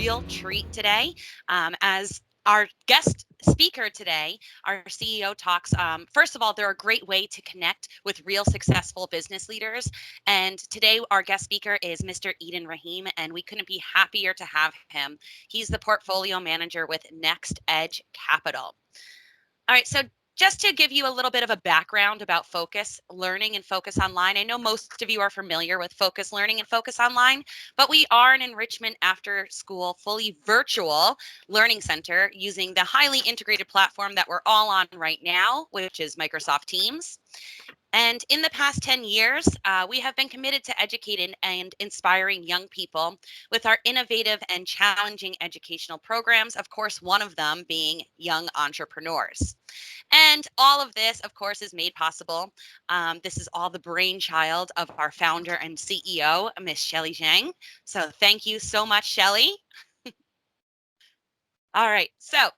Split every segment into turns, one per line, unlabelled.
real treat today as our guest speaker today, our CEO talks. First of all, they're a great way to connect with real successful business leaders. And today, our guest speaker is Mr. Eden Rahim, and we couldn't be happier to have him. He's the portfolio manager with Next Edge Capital. All right, so just to give you a little bit of a background about Focus Learning and Focus Online, I know most of you are familiar with Focus Learning and Focus Online, but we are an enrichment after school, fully virtual learning center using the highly integrated platform that we're all on right now, which is Microsoft Teams. And in the past 10 years, we have been committed to educating and inspiring young people with our innovative and challenging educational programs, of course, one of them being young entrepreneurs. And all of this, of course, is made possible. This is all the brainchild of our founder and CEO, Miss Shelley Zhang. So thank you so much, Shelley. All right, so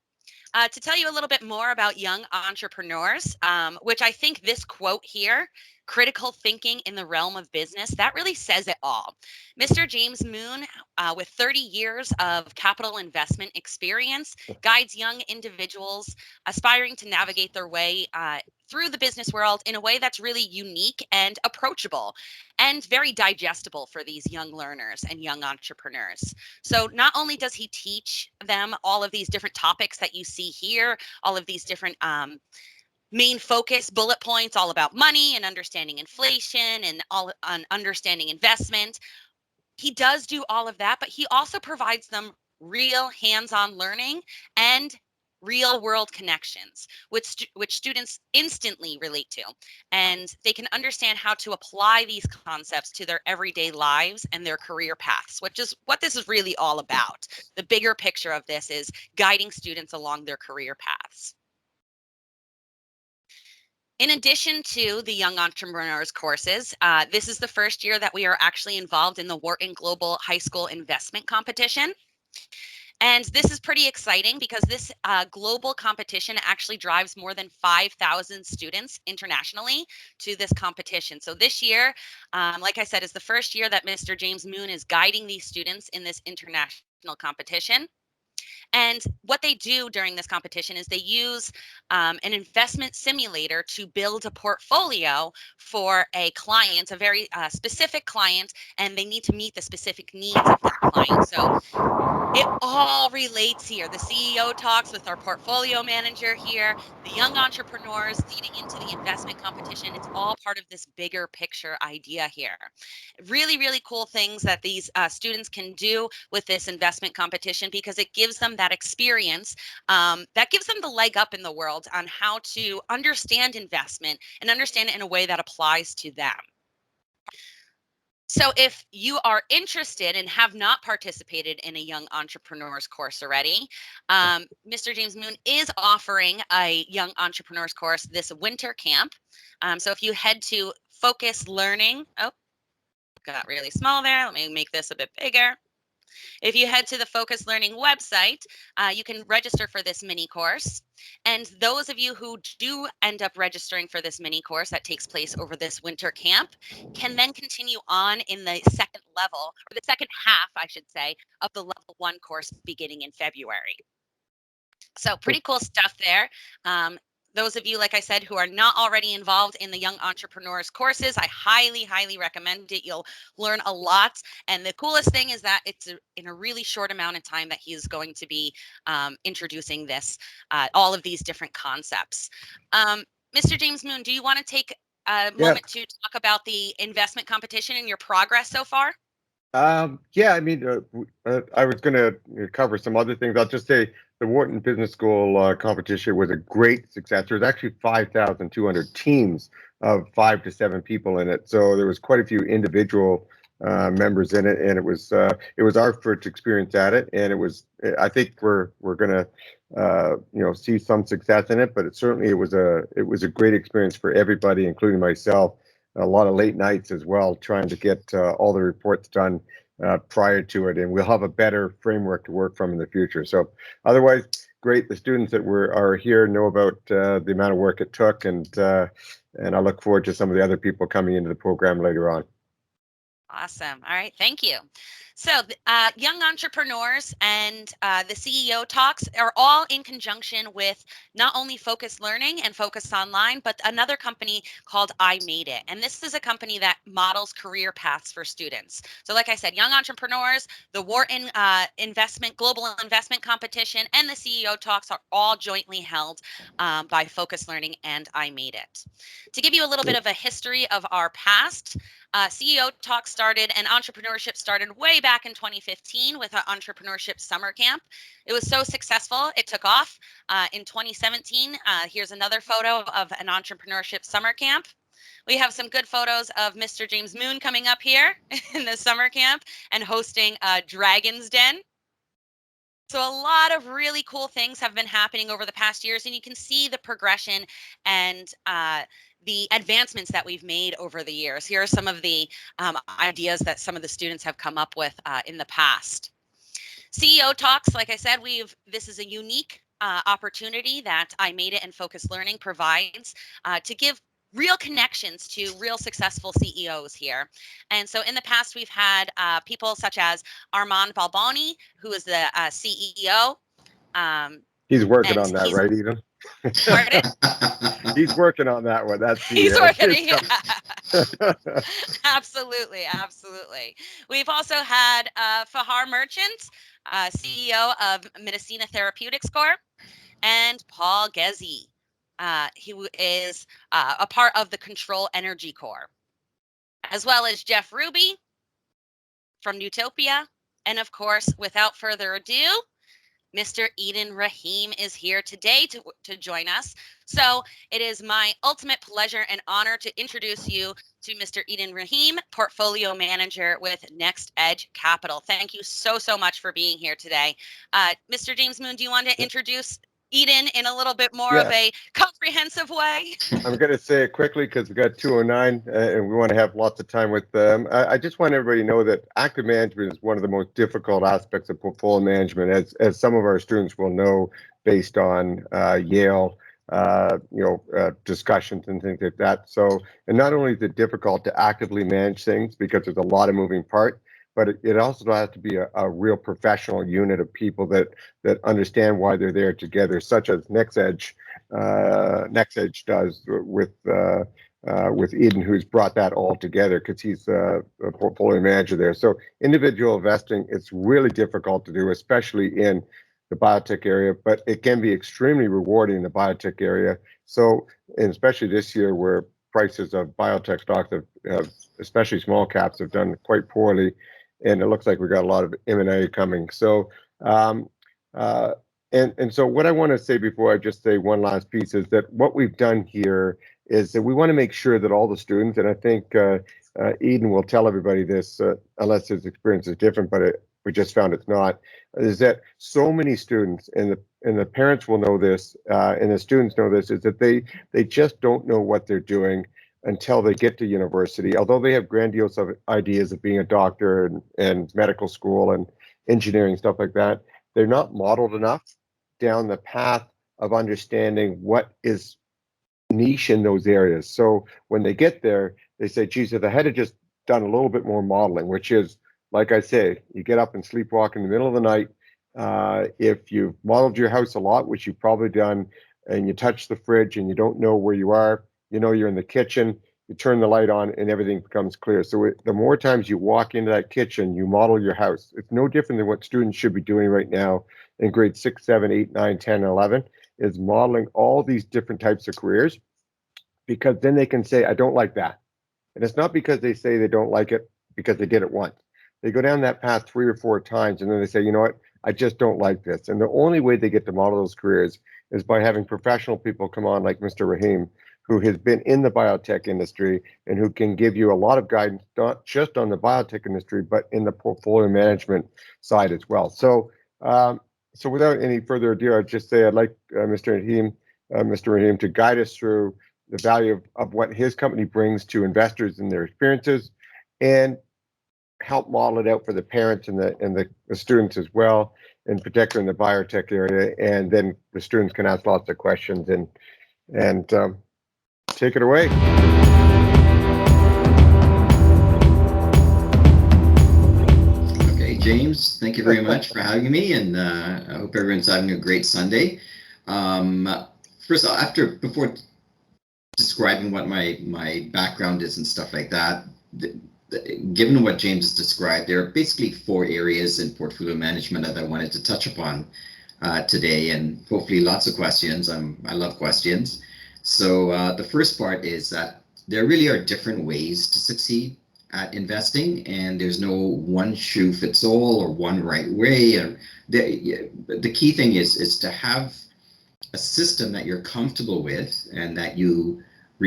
to tell you a little bit more about young entrepreneurs, which I think this quote here, critical thinking in the realm of business, that really says it all. Mr. James Moon, with 30 years of capital investment experience, guides young individuals aspiring to navigate their way through the business world in a way that's really unique and approachable and very digestible for these young learners and young entrepreneurs. So not only does he teach them all of these different topics that you see here, all of these different main focus bullet points, all about money and understanding inflation and all on understanding investment. He does do all of that, but he also provides them real hands-on learning and real world connections which students instantly relate to, and they can understand how to apply these concepts to their everyday lives and their career paths, which is what this is really all about. The bigger picture of this is guiding students along their career paths. In addition to the Young Entrepreneurs courses, this is the first year that we are actually involved in the Wharton Global High School Investment Competition. And this is pretty exciting because this global competition actually drives more than 5,000 students internationally to this competition. So this year, like I said, is the first year that Mr. James Moon is guiding these students in this international competition. And what they do during this competition is they use an investment simulator to build a portfolio for a client, a very specific client, and they need to meet the specific needs of that client. So it all relates here. The CEO talks with our portfolio manager here, the young entrepreneurs leading into the investment competition. It's all part of this bigger picture idea here. Really, really cool things that these students can do with this investment competition because it gives them that experience, that gives them the leg up in the world on how to understand investment and understand it in a way that applies to them. So if you are interested and have not participated in a Young Entrepreneurs course already, Mr. James Moon is offering a Young Entrepreneurs course this winter camp. So if you head to Focus Learning, oh, got really small there. Let me make this a bit bigger. If you head to the Focus Learning website, you can register for this mini course. And those of you who do end up registering for this mini course that takes place over this winter camp can then continue on in the second level, or the second half, I should say, of the level 1 course beginning in February. So pretty cool stuff there. Those of you, like I said, who are not already involved in the Young Entrepreneurs courses, I highly, highly recommend it. You'll learn a lot. And the coolest thing is that it's in a really short amount of time that he is going to be introducing this, all of these different concepts. Mr. James Moon, do you want to take a moment to talk about the investment competition and your progress so far?
Yeah, I mean, I was going to cover some other things. I'll just say the Wharton Business School competition was a great success. There was actually 5,200 teams of 5 to 7 people in it, so there was quite a few individual members in it, and it was our first experience at it, and it was. I think we're going to see some success in it, but it was a great experience for everybody, including myself. A lot of late nights as well, trying to get all the reports done prior to it, and we'll have a better framework to work from in the future. So otherwise, great. The students that are here know about the amount of work it took, and I look forward to some of the other people coming into the program later on.
Awesome. All right. Thank you. So, Young Entrepreneurs and the CEO Talks are all in conjunction with not only Focus Learning and Focus Online, but another company called IMADEIT. And this is a company that models career paths for students. So, like I said, Young Entrepreneurs, the Wharton Global Investment Competition, and the CEO Talks are all jointly held by Focus Learning and IMADEIT. To give you a little bit of a history of our past, CEO Talk started and entrepreneurship started way back in 2015 with an entrepreneurship summer camp. It was so successful, it took off. In 2017, here's another photo of an entrepreneurship summer camp. We have some good photos of Mr. James Moon coming up here in the summer camp and hosting Dragon's Den. So a lot of really cool things have been happening over the past years, and you can see the progression and the advancements that we've made over the years. Here are some of the ideas that some of the students have come up with in the past. CEO Talks, like I said, this is a unique opportunity that IMADEIT and Focus Learning provides to give real connections to real successful CEOs here. And so in the past, we've had people such as Armand Balboni, who is the CEO.
He's working on that, right, Eden?
Pardon?
He's working on that one. That's
He's working. Yeah. Absolutely, absolutely. We've also had Fahar Merchant, CEO of Medicina Therapeutics Corp, and Paul Gezzi, who is a part of the Control Energy Corp, as well as Jeff Ruby from Newtopia. And of course, without further ado, Mr. Eden Rahim is here today to join us. So it is my ultimate pleasure and honor to introduce you to Mr. Eden Rahim, Portfolio Manager with Next Edge Capital. Thank you so much for being here today. Mr. James Moon, do you want to introduce Eden in a little bit more of a comprehensive way?
I'm going to say it quickly because we've got 209 and we want to have lots of time with them. I just want everybody to know that active management is one of the most difficult aspects of portfolio management, as some of our students will know based on Yale discussions and things like that. So, and not only is it difficult to actively manage things because there's a lot of moving parts, but it also has to be a real professional unit of people that understand why they're there together, such as Next Edge does with Eden, who's brought that all together because he's a portfolio manager there. So individual investing, it's really difficult to do, especially in the biotech area, but it can be extremely rewarding in the biotech area. So, and especially this year where prices of biotech stocks have especially small caps, have done quite poorly. And it looks like we got a lot of M&A coming. So, and so what I want to say before I just say one last piece is that what we've done here is that we want to make sure that all the students, and I think Eden will tell everybody this, unless his experience is different, but we just found it's not, is that so many students, and the parents will know this, and the students know this, is that they just don't know what they're doing until they get to university. Although they have grandiose ideas of being a doctor and medical school and engineering, stuff like that, they're not modeled enough down the path of understanding what is niche in those areas. So when they get there, they say, geez, if I had just done a little bit more modeling, which is, like I say, you get up and sleepwalk in the middle of the night. If you've modeled your house a lot, which you've probably done, and you touch the fridge and you don't know where you are, you know you're in the kitchen, you turn the light on and everything becomes clear. So the more times you walk into that kitchen, you model your house. It's no different than what students should be doing right now in grades 6, 7, 8, 9, 10, 11, is modeling all these different types of careers, because then they can say, I don't like that. And it's not because they say they don't like it because they did it once. They go down that path 3 or 4 times and then they say, you know what, I just don't like this. And the only way they get to model those careers is by having professional people come on like Mr. Rahim, who has been in the biotech industry and who can give you a lot of guidance, not just on the biotech industry, but in the portfolio management side as well. So, so without any further ado, I'd just say I'd like Mr. Rahim to guide us through the value of what his company brings to investors and their experiences, and help model it out for the parents and the students as well, in particular in the biotech area. And then the students can ask lots of questions and take it away.
Okay, James. Thank you very much for having me, and I hope everyone's having a great Sunday. Um, First, before describing what my background is and stuff like that, given what James has described, there are basically four areas in portfolio management that I wanted to touch upon today, and hopefully lots of questions. I love questions. So the first part is that there really are different ways to succeed at investing, and there's no one shoe fits all or one right way. And the key thing is to have a system that you're comfortable with and that you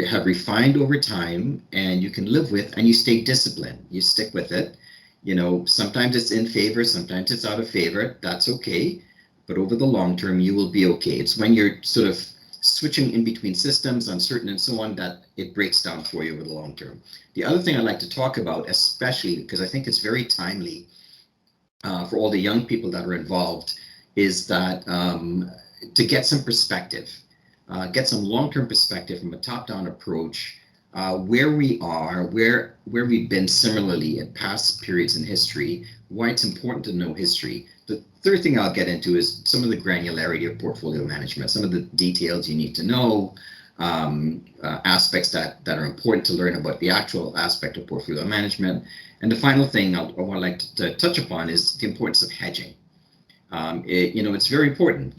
have refined over time and you can live with, and you stay disciplined. You stick with it. You know, sometimes it's in favor, sometimes it's out of favor. That's okay. But over the long term, you will be okay. It's when you're sort of switching in between systems, uncertain and so on, that it breaks down for you over the long term. The other thing I'd like to talk about, especially because I think it's very timely for all the young people that are involved, is that to get some perspective, get some long-term perspective from a top-down approach, where we are, where we've been similarly in past periods in history, why it's important to know history. The third thing I'll get into is some of the granularity of portfolio management, some of the details you need to know, aspects that are important to learn about the actual aspect of portfolio management. And the final thing I would like to touch upon is the importance of hedging. It's very important.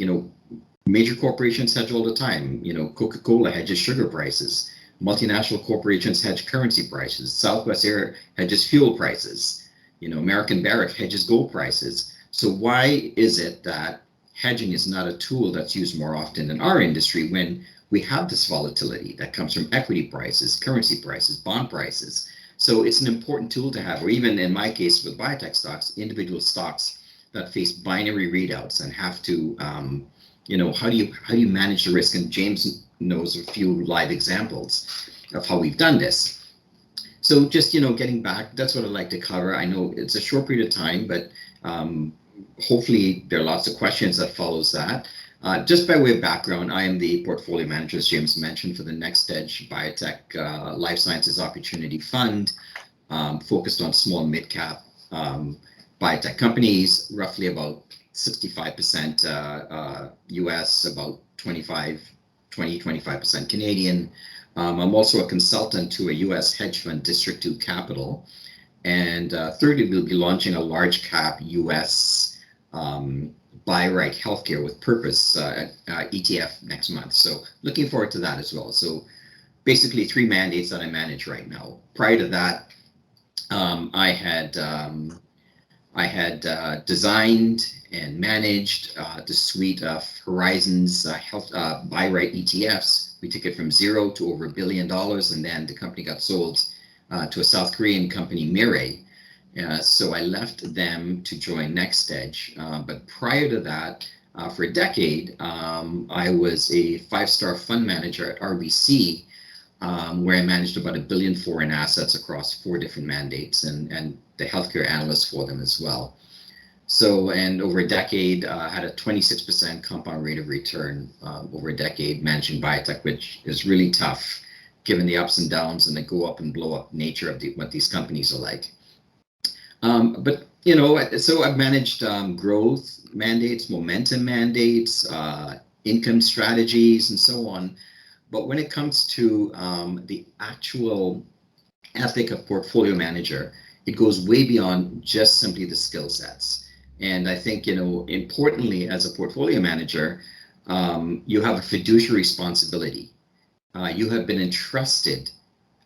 Major corporations hedge all the time. Coca-Cola hedges sugar prices. Multinational corporations hedge currency prices. Southwest Air hedges fuel prices. American Barrick hedges gold prices. So why is it that hedging is not a tool that's used more often in our industry when we have this volatility that comes from equity prices, currency prices, bond prices? So it's an important tool to have, or even in my case with biotech stocks, individual stocks that face binary readouts and have to, how do you manage the risk? And James knows a few live examples of how we've done this. So just, getting back, that's what I'd like to cover. I know it's a short period of time, but hopefully there are lots of questions that follows that. Just by way of background, I am the portfolio manager, as James mentioned, for the Next Edge Biotech Life Sciences Opportunity Fund, focused on small mid-cap biotech companies, roughly about 65% US, about 25% Canadian. I'm also a consultant to a US hedge fund, District 2 Capital. And thirdly, we'll be launching a large cap US buy right healthcare with purpose ETF next month. So looking forward to that as well. So basically 3 mandates that I manage right now. Prior to that, I had designed and managed the suite of Horizons health buy right ETFs. We took it from zero to over $1 billion, and then the company got sold to a South Korean company, Mirai. So I left them to join Next Edge. But prior to that, for a decade, I was a 5-star fund manager at RBC, where I managed about $1.4 billion in assets across 4 different mandates, and the healthcare analyst for them as well. So, and over a decade, had a 26% compound rate of return over a decade managing biotech, which is really tough given the ups and downs and the go up and blow up nature of what these companies are like. But so I've managed growth mandates, momentum mandates, income strategies, and so on. But when it comes to the actual ethic of portfolio manager, it goes way beyond just simply the skill sets. And I think, importantly, as a portfolio manager, you have a fiduciary responsibility. You have been entrusted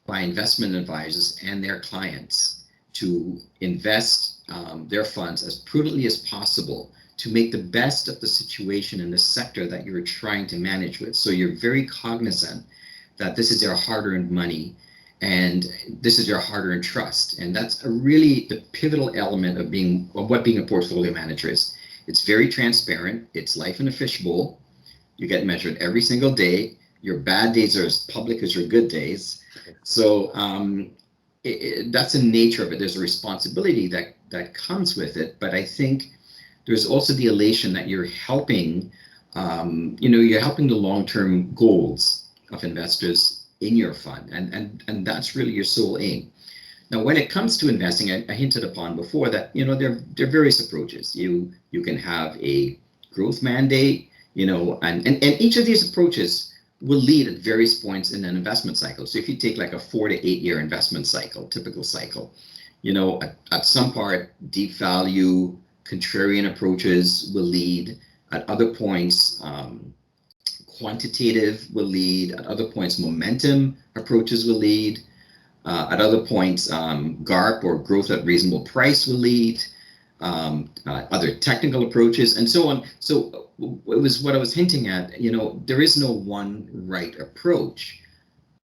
by investment advisors and their clients to invest their funds as prudently as possible to make the best of the situation in the sector that you're trying to manage with. So you're very cognizant that this is your hard-earned money and this is your hard-earned trust. And that's really the pivotal element of what being a portfolio manager is. It's very transparent. It's life in a fishbowl. You get measured every single day. Your bad days are as public as your good days. So that's the nature of it. There's a responsibility that comes with it. But I think there's also the elation that you're helping, you're helping the long-term goals of investors in your fund. And that's really your sole aim. Now, when it comes to investing, I hinted upon before that, there are various approaches. You can have a growth mandate, and each of these approaches will lead at various points in an investment cycle. So if you take like a 4 to 8 year investment cycle, typical cycle, at some part, deep value, contrarian approaches will lead. At other points, quantitative will lead. At other points, momentum approaches will lead. At other points, GARP or growth at reasonable price will lead. Other technical approaches and so on. So it was what I was hinting at, there is no one right approach.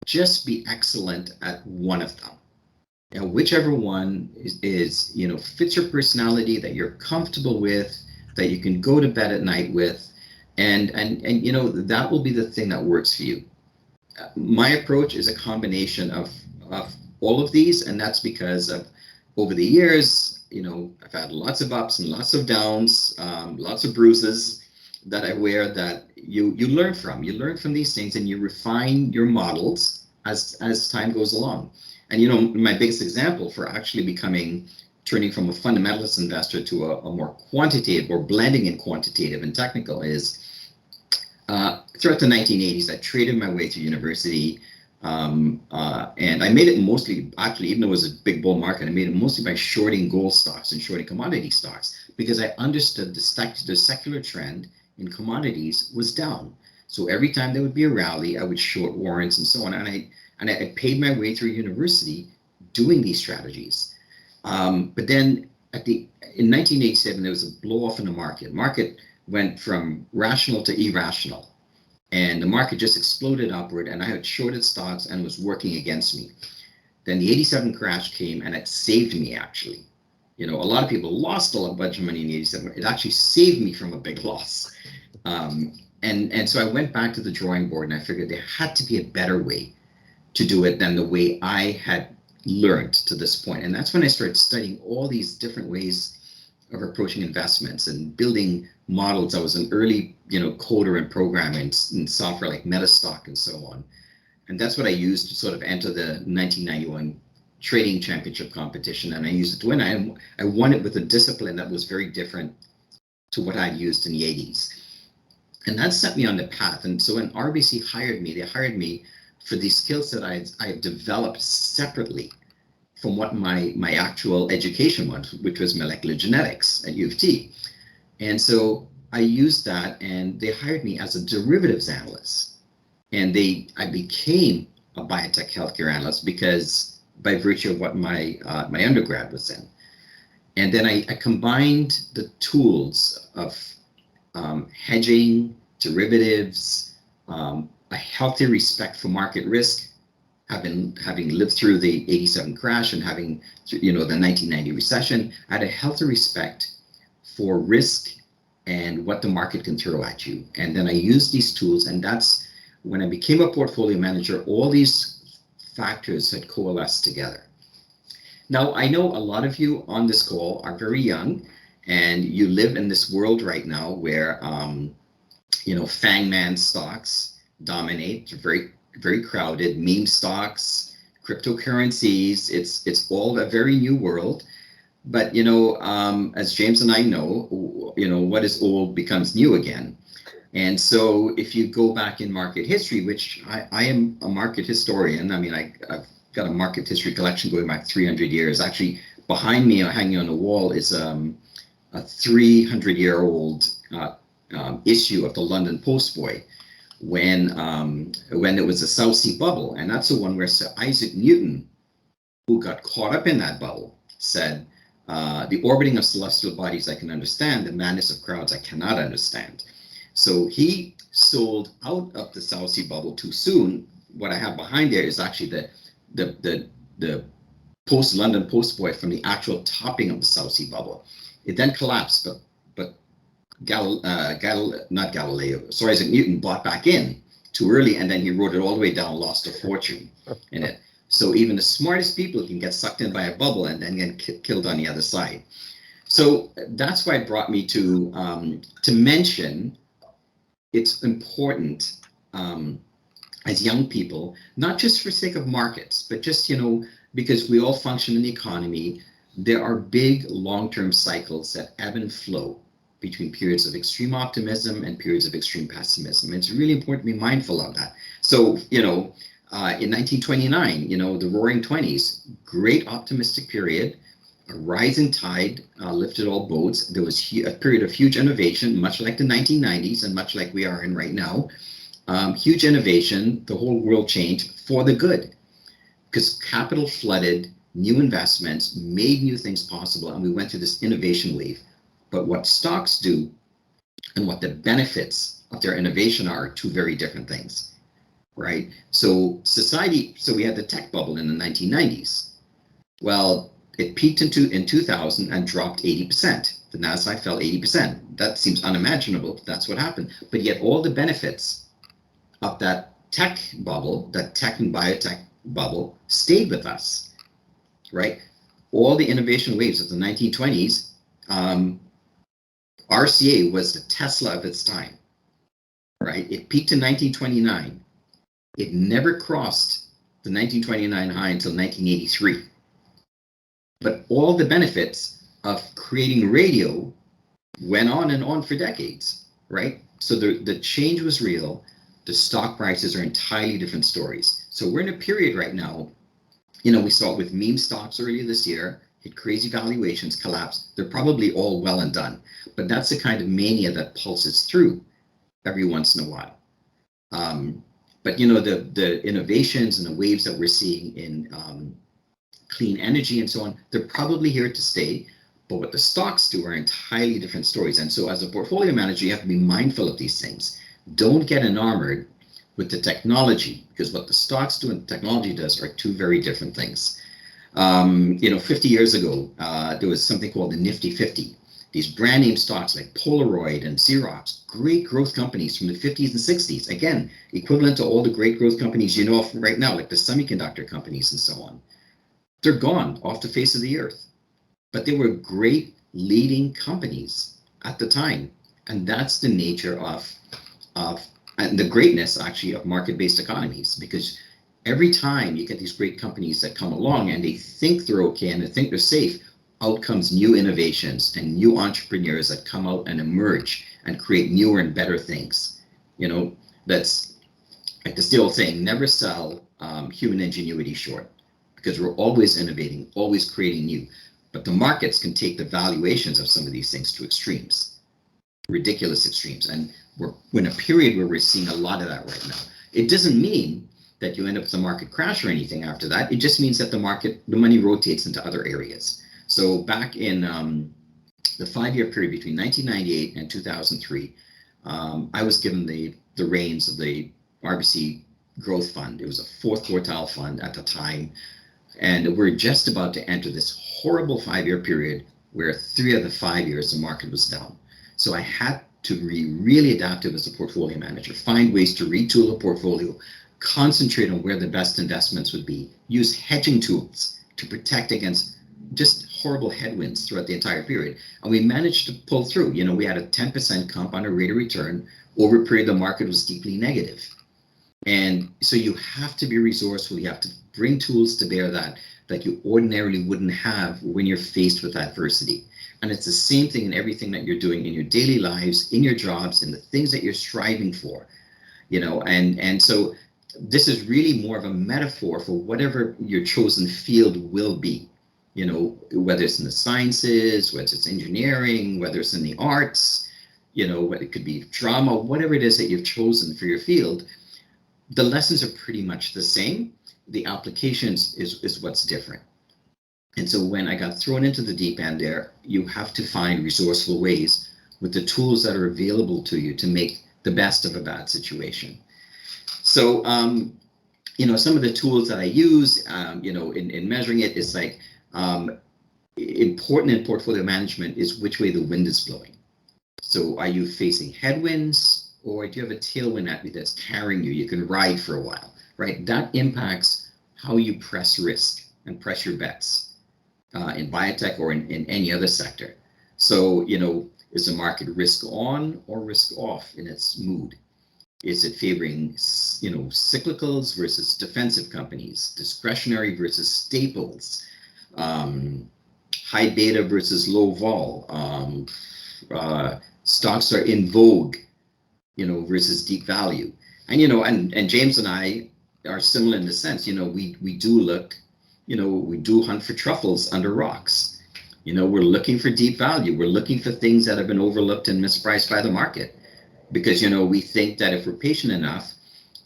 Just be excellent at one of them. Whichever one is fits your personality, that you're comfortable with, that you can go to bed at night with, and that will be the thing that works for you. My approach is a combination of all of these, and that's because of over the years, I've had lots of ups and lots of downs, lots of bruises that I wear that you learn from. You learn from these things and you refine your models as time goes along. And my biggest example for actually turning from a fundamentalist investor to a more quantitative, or blending in quantitative and technical, is throughout the 1980s, I traded my way through university. And I made it mostly, actually, even though it was a big bull market, I made it mostly by shorting gold stocks and shorting commodity stocks, because I understood the secular trend in commodities was down. So every time there would be a rally, I would short warrants and so on. And I paid my way through university doing these strategies. But then in 1987, there was a blow off in the market. Market went from rational to irrational. And the market just exploded upward, and I had shorted stocks and was working against me. Then the 87 crash came, and it saved me, actually. A lot of people lost a bunch of money in 87. It actually saved me from a big loss. And so I went back to the drawing board, and I figured there had to be a better way to do it than the way I had learned to this point. And that's when I started studying all these different ways of approaching investments and building models. I was an early, coder and programmer in software like Metastock and so on. And that's what I used to sort of enter the 1991 trading championship competition. And I used it to win. I won it with a discipline that was very different to what I'd used in the 80s. And that set me on the path. And so when RBC hired me, they hired me for these skills that I had developed separately from what my actual education was, which was molecular genetics at U of T. And so I used that, and they hired me as a derivatives analyst. And I became a biotech healthcare analyst because by virtue of what my undergrad was in. And then I combined the tools of hedging, derivatives, a healthy respect for market risk, having lived through the 87 crash and having, the 1990 recession. I had a healthy respect for risk and what the market can throw at you. And then I used these tools, and that's when I became a portfolio manager, all these factors had coalesced together. Now, I know a lot of you on this call are very young, and you live in this world right now where, FANGMAN stocks dominate. They're very, very crowded. Meme stocks, cryptocurrencies. It's all a very new world. But as James and I know, what is old becomes new again. And so if you go back in market history, which I am a market historian. I mean, I've got a market history collection going back 300 years. Actually, behind me, hanging on the wall, is a 300-year-old issue of the London Postboy when it was the South Sea bubble. And that's the one where Sir Isaac Newton, who got caught up in that bubble, said, the orbiting of celestial bodies I can understand, the madness of crowds I cannot understand. So he sold out of the South Sea bubble too soon. What I have behind there is actually the London Postboy from the actual topping of the South Sea bubble. It then collapsed, but not Galileo, Sir Isaac Newton bought back in too early, and then he rode it all the way down, lost a fortune in it. So even the smartest people can get sucked in by a bubble and then get killed on the other side. So that's why it brought me to mention it's important as young people, not just for sake of markets, but just because we all function in the economy. There are big long-term cycles that ebb and flow between periods of extreme optimism and periods of extreme pessimism. It's really important to be mindful of that. So, in 1929, the Roaring Twenties, great optimistic period, a rising tide lifted all boats. There was a period of huge innovation, much like the 1990s and much like we are in right now. Huge innovation, the whole world changed for the good, because capital flooded, new investments made new things possible, and we went through this innovation wave. But what stocks do and what the benefits of their innovation are two very different things, right? So we had the tech bubble in the 1990s. Well, it peaked in 2000 and dropped 80%. The Nasdaq fell 80%. That seems unimaginable, but that's what happened. But yet all the benefits of that tech bubble, that tech and biotech bubble, stayed with us, right? All the innovation waves of the 1920s, RCA was the Tesla of its time, right? It peaked in 1929. It never crossed the 1929 high until 1983. But all the benefits of creating radio went on and on for decades, right? So the change was real. The stock prices are entirely different stories. So we're in a period right now, we saw it with meme stocks earlier this year, hit crazy valuations, collapse. They're probably all well and done, but that's the kind of mania that pulses through every once in a while. But the innovations and the waves that we're seeing in clean energy and so on, they're probably here to stay. But what the stocks do are entirely different stories. And so as a portfolio manager, you have to be mindful of these things. Don't get enamored with the technology, because what the stocks do and the technology does are two very different things. 50 years ago, there was something called the Nifty 50. These brand name stocks like Polaroid and Xerox, great growth companies from the 50s and 60s. Again, equivalent to all the great growth companies you know of right now, like the semiconductor companies and so on. They're gone off the face of the earth. But they were great leading companies at the time. And that's the nature of and the greatness actually of market-based economies, because every time you get these great companies that come along and they think they're okay and they think they're safe, out comes new innovations and new entrepreneurs that come out and emerge and create newer and better things. That's like the old saying, never sell human ingenuity short, because we're always innovating, always creating new. But the markets can take the valuations of some of these things to extremes, ridiculous extremes. And we're in a period where we're seeing a lot of that right now. It doesn't mean that you end up with a market crash or anything after that. It just means that the money rotates into other areas. So back in the 5-year period between 1998 and 2003, I was given the reins of the RBC Growth Fund. It was a fourth quartile fund at the time. And we're just about to enter this horrible 5-year period where 3 of the 5 years the market was down. So I had to be really adaptive as a portfolio manager, find ways to retool a portfolio, concentrate on where the best investments would be, use hedging tools to protect against just horrible headwinds throughout the entire period. And we managed to pull through. We had a 10% compounded rate of return over a period the market was deeply negative. And so you have to be resourceful. You have to bring tools to bear that you ordinarily wouldn't have when you're faced with adversity. And it's the same thing in everything that you're doing in your daily lives, in your jobs, in the things that you're striving for, and so this is really more of a metaphor for whatever your chosen field will be, whether it's in the sciences, whether it's engineering, whether it's in the arts, whether it could be drama, whatever it is that you've chosen for your field. The lessons are pretty much the same. The applications is what's different. And so when I got thrown into the deep end there, you have to find resourceful ways with the tools that are available to you to make the best of a bad situation. So, some of the tools that I use, in measuring it is like important in portfolio management is which way the wind is blowing. So are you facing headwinds, or do you have a tailwind at you that's carrying you? You can ride for a while, right? That impacts how you press risk and press your bets. In biotech or in any other sector. So, is the market risk on or risk off in its mood? Is it favoring, cyclicals versus defensive companies, discretionary versus staples, high beta versus low vol, stocks are in vogue, versus deep value? And, and James and I are similar in the sense, we do look, we do hunt for truffles under rocks. We're looking for deep value. We're looking for things that have been overlooked and mispriced by the market. Because, we think that if we're patient enough,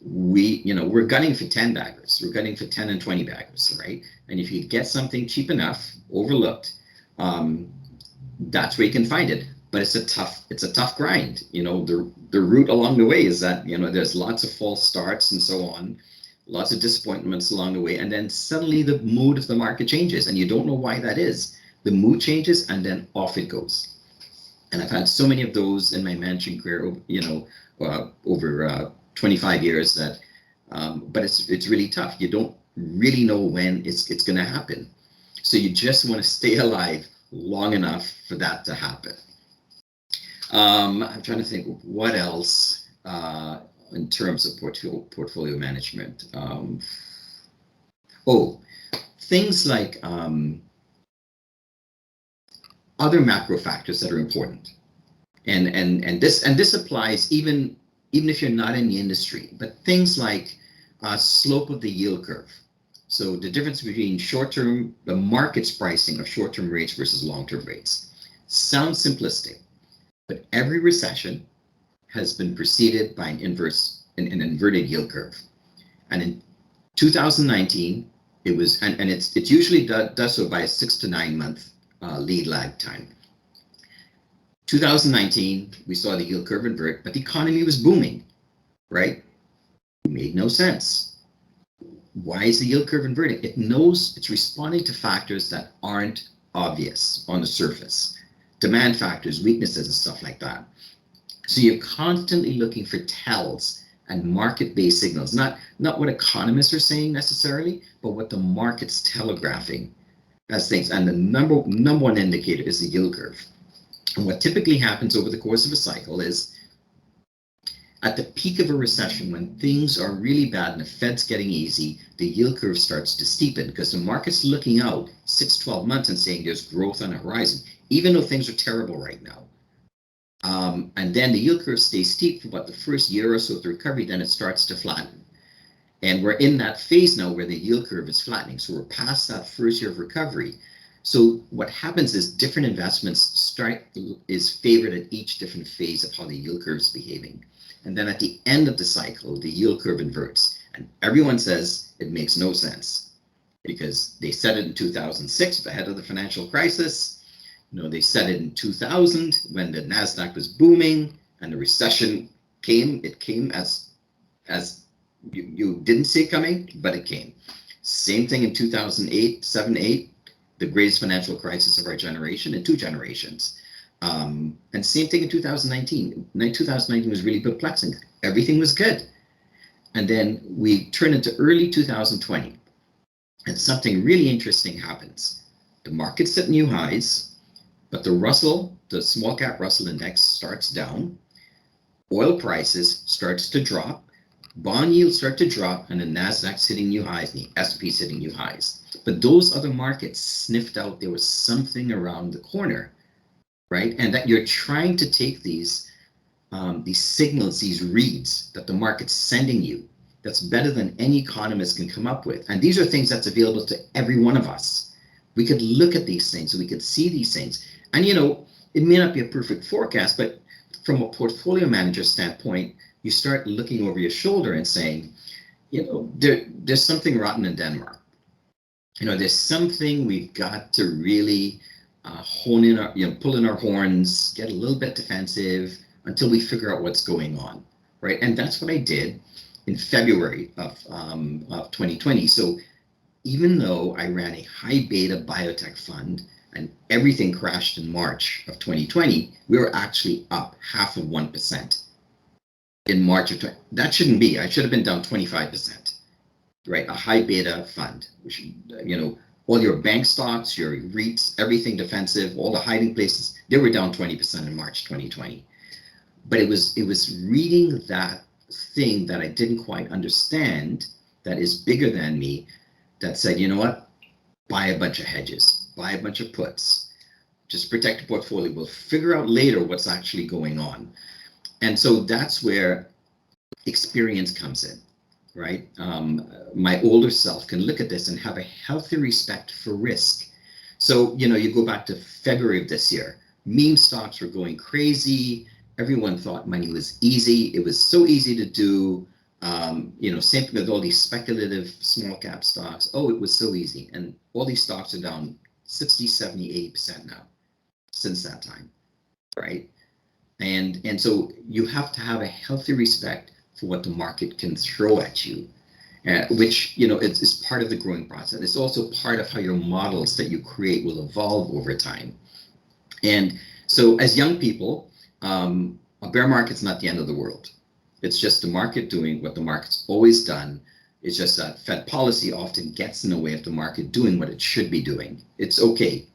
we're gunning for 10 baggers. We're gunning for 10 and 20 baggers, right? And if you get something cheap enough, overlooked, that's where you can find it. But it's a tough grind. The route along the way is that, there's lots of false starts and so on, lots of disappointments along the way. And then suddenly the mood of the market changes and you don't know why that is. The mood changes and then off it goes. And I've had so many of those in my managing career, over 25 years that, but it's really tough. You don't really know when it's going to happen. So you just want to stay alive long enough for that to happen. I'm trying to think what else in terms of portfolio management. Things like other macro factors that are important, and this applies even if you're not in the industry, but things like slope of the yield curve. So the difference between the market's pricing of short-term rates versus long-term rates. Sounds simplistic, but every recession has been preceded by an inverted yield curve. And in 2019, it was, and it's usually does so by a 6 to 9 month lead lag time. 2019, we saw the yield curve invert, but the economy was booming, right? It made no sense. Why is the yield curve inverting? It knows it's responding to factors that aren't obvious on the surface. Demand factors, weaknesses, and stuff like that. So you're constantly looking for tells and market-based signals, not what economists are saying necessarily, but what the market's telegraphing as things. And the number one indicator is the yield curve. And what typically happens over the course of a cycle is at the peak of a recession, when things are really bad and the Fed's getting easy, the yield curve starts to steepen because the market's looking out 6-12 months and saying there's growth on the horizon, even though things are terrible right now. And then the yield curve stays steep for about the first year or so of the recovery, then it starts to flatten. And we're in that phase now where the yield curve is flattening. So we're past that first year of recovery. So what happens is different investments is favored at each different phase of how the yield curve is behaving. And then at the end of the cycle, the yield curve inverts. And everyone says it makes no sense because they said it in 2006, ahead of the financial crisis. They said it in 2000 when the NASDAQ was booming and the recession came. It came as you didn't see it coming, but it came. Same thing in 2008, 7, 8, the greatest financial crisis of our generation in 2 generations. And same thing in 2019. 2019 was really perplexing. Everything was good. And then we turn into early 2020 and something really interesting happens. The market's at new highs, but the small cap Russell index starts down. Oil prices starts to drop. Bond yields start to drop and the NASDAQ's hitting new highs and the S&P's hitting new highs. But those other markets sniffed out there was something around the corner, right? And that you're trying to take these signals, these reads that the market's sending you, that's better than any economist can come up with. And these are things that's available to every one of us. We could look at these things, we could see these things. And it may not be a perfect forecast, but from a portfolio manager standpoint, you start looking over your shoulder and saying, there's something rotten in Denmark. There's something we've got to really hone in our, pull in our horns, get a little bit defensive until we figure out what's going on, right? And that's what I did in February of 2020. So even though I ran a high beta biotech fund and everything crashed in March of 2020, we were actually up 0.5% in March of 2020. That shouldn't be. I should have been down 25%, right? A high beta fund, which, all your bank stocks, your REITs, everything defensive, all the hiding places, they were down 20% in March 2020. But it was reading that thing that I didn't quite understand that is bigger than me that said, you know what, buy a bunch of hedges, buy a bunch of puts, just protect the portfolio. We'll figure out later what's actually going on. And so that's where experience comes in, right? My older self can look at this and have a healthy respect for risk. So, you know, you go back to February of this year, meme stocks were going crazy. Everyone thought money was easy. It was so easy to do. You know, same thing with all these speculative small cap stocks. Oh, it was so easy. And all these stocks are down 60, 70, 80% now since that time, right? And so you have to have a healthy respect for what the market can throw at you, which, you know, is part of the growing process. It's also part of how your models that you create will evolve over time. And so as young people, a bear market's not the end of the world. It's just the market doing what the market's always done. It's just that Fed policy often gets in the way of the market doing what it should be doing. It's okay.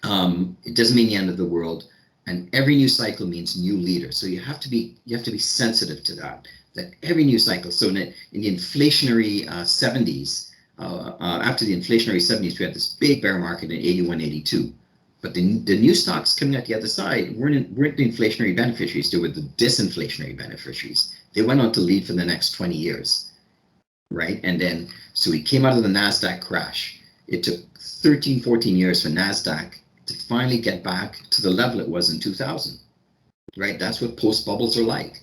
It doesn't mean the end of the world. And every new cycle means new leaders. So you have to be sensitive to that. That every new cycle. So in the inflationary 70s, after the inflationary 70s, we had this big bear market in 81, 82. But the new stocks coming out the other side weren't the inflationary beneficiaries. They were the disinflationary beneficiaries. They went on to lead for the next 20 years, right? And then, so we came out of the NASDAQ crash. It took 13, 14 years for NASDAQ to finally get back to the level it was in 2000, right? That's what post-bubbles are like.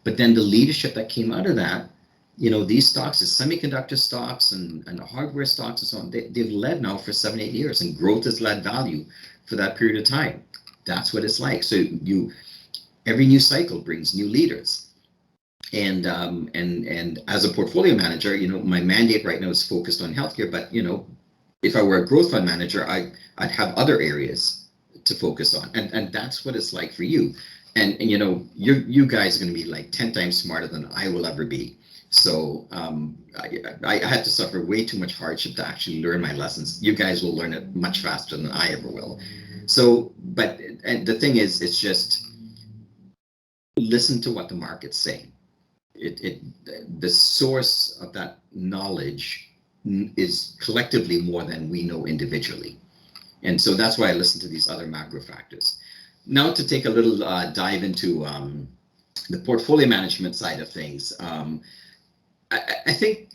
But then the leadership that came out of that, you know, these stocks, the semiconductor stocks and the hardware stocks and so on, they've led now for 7, 8 years, and growth has led value for that period of time. That's what it's like. So every new cycle brings new leaders. And as a portfolio manager, you know, my mandate right now is focused on healthcare, but, you know, if I were a growth fund manager, I'd have other areas to focus on. And that's what it's like for you. And you know, you guys are going to be like 10 times smarter than I will ever be. So I had to suffer way too much hardship to actually learn my lessons. You guys will learn it much faster than I ever will. So, and the thing is, it's just listen to what the market's saying. The source of that knowledge is collectively more than we know individually. And so that's why I listen to these other macro factors. Now to take a little dive into the portfolio management side of things. I think